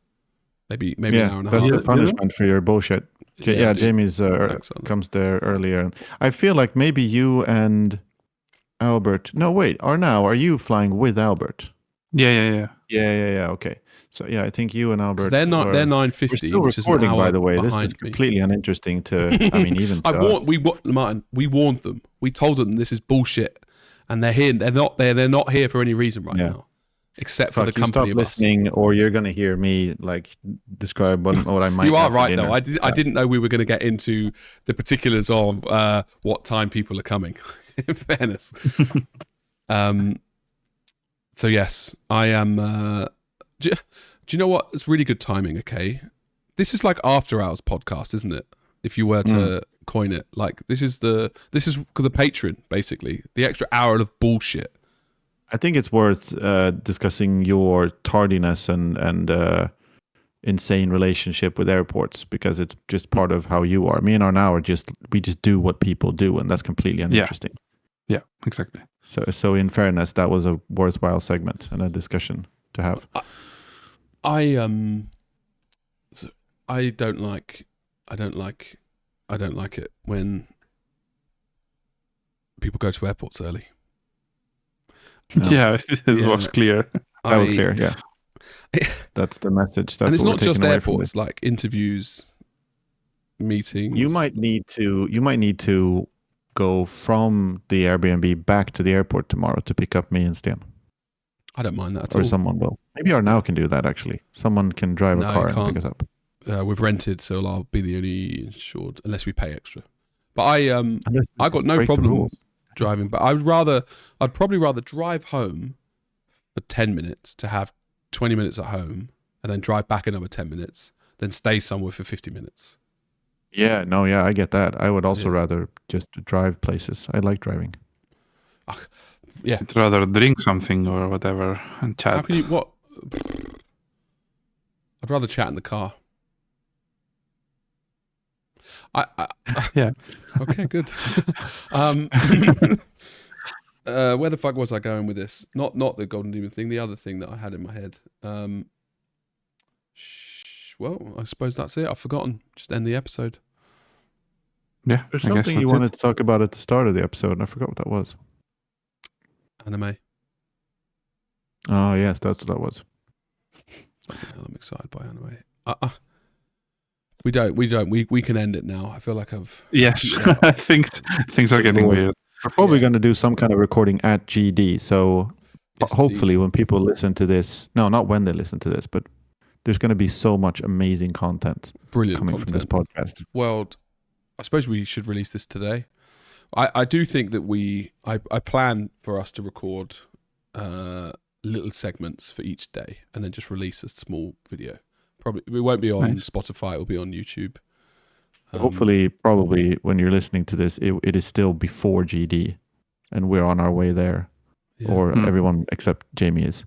Maybe an hour and a that's half. the punishment for your bullshit. Yeah, dude. Jamie's Thanks, Alan. comes there earlier. I feel like maybe you and Albert. No, wait. Are you flying with Albert? yeah. Yeah. Okay. So yeah, I think you and 'Cause Albert. they're not. were- They're We're 9:50, still which is an recording, hour by the way. This behind is me. completely uninteresting to. I mean, even to us. Martin, we warned them. We told them this is bullshit, and they're here. They're not there. They're not here for any reason right Yeah. now, except for Fuck, the you company stop of us. listening, or you're gonna hear me like describe what I might. You are have for right, dinner. though. I didn't know we were going to get into the particulars of what time people are coming. In fairness, so yes, I am. Do you know what? It's really good timing. Okay, this is like after hours podcast, isn't it? If you were to coin it, like this is the Patreon, basically the extra hour of bullshit. I think it's worth discussing your tardiness and insane relationship with airports, because it's just part of how you are. Me and Arnaud are just do what people do, and that's completely uninteresting. Yeah, exactly. So in fairness, that was a worthwhile segment and a discussion to have. I don't like it when people go to airports early. No. Yeah, it was clear. That was clear. Yeah, that's the message. That's and it's what not we're just taking away from airports, this. like interviews, meetings. You might need to go from the Airbnb back to the airport tomorrow to pick up me and Sten, I don't mind that at or all. someone will. Maybe Arnaud can do that. Actually, someone can drive No, a car you and can't. pick us up. We've rented, so I'll be the only insured unless we pay extra. But I Unless we got just no break the problem rules. driving. But I'd probably rather drive home for 10 minutes to have 20 minutes at home, and then drive back another 10 minutes, than stay somewhere for 50 minutes. Yeah, I get that. I would also rather just drive places. I like driving. Yeah. I'd rather drink something or whatever and chat. How can you what? I'd rather chat in the car. Yeah. Okay, good. Where the fuck was I going with this? Not the Golden Demon thing. The other thing that I had in my head. Well, I suppose that's it. I've forgotten. Just end the episode. Yeah, There's I guess something you that's wanted it. to talk about at the start of the episode, and I forgot what that was. Anime. Oh yes, that's what that was. I'm excited by anime. We can end it now. I feel like I've. Yes, things are getting weird. We're probably going to do some kind of recording at GD. So Yes, hopefully, indeed. when people listen to this, no, not when they listen to this, but there's going to be so much amazing content Brilliant coming content. from this podcast. Well, I suppose we should release this today. I do think that I plan for us to record little segments for each day and then just release a small video. Probably it won't be on Nice. Spotify, it will be on YouTube. Hopefully, probably when you're listening to this, it is still before GD, and we're on our way there, Yeah. or everyone except Jamie is.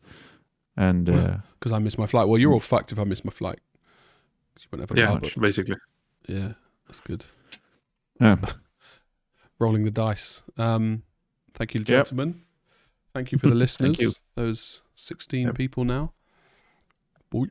And Because I missed my flight. Well, you're all fucked if I miss my flight. 'Cause you won't have a Yeah, car booked. basically. Yeah, that's good. yeah, rolling the dice. Thank you, gentlemen. Thank you for the listeners. you. Those 16 people now. Boy.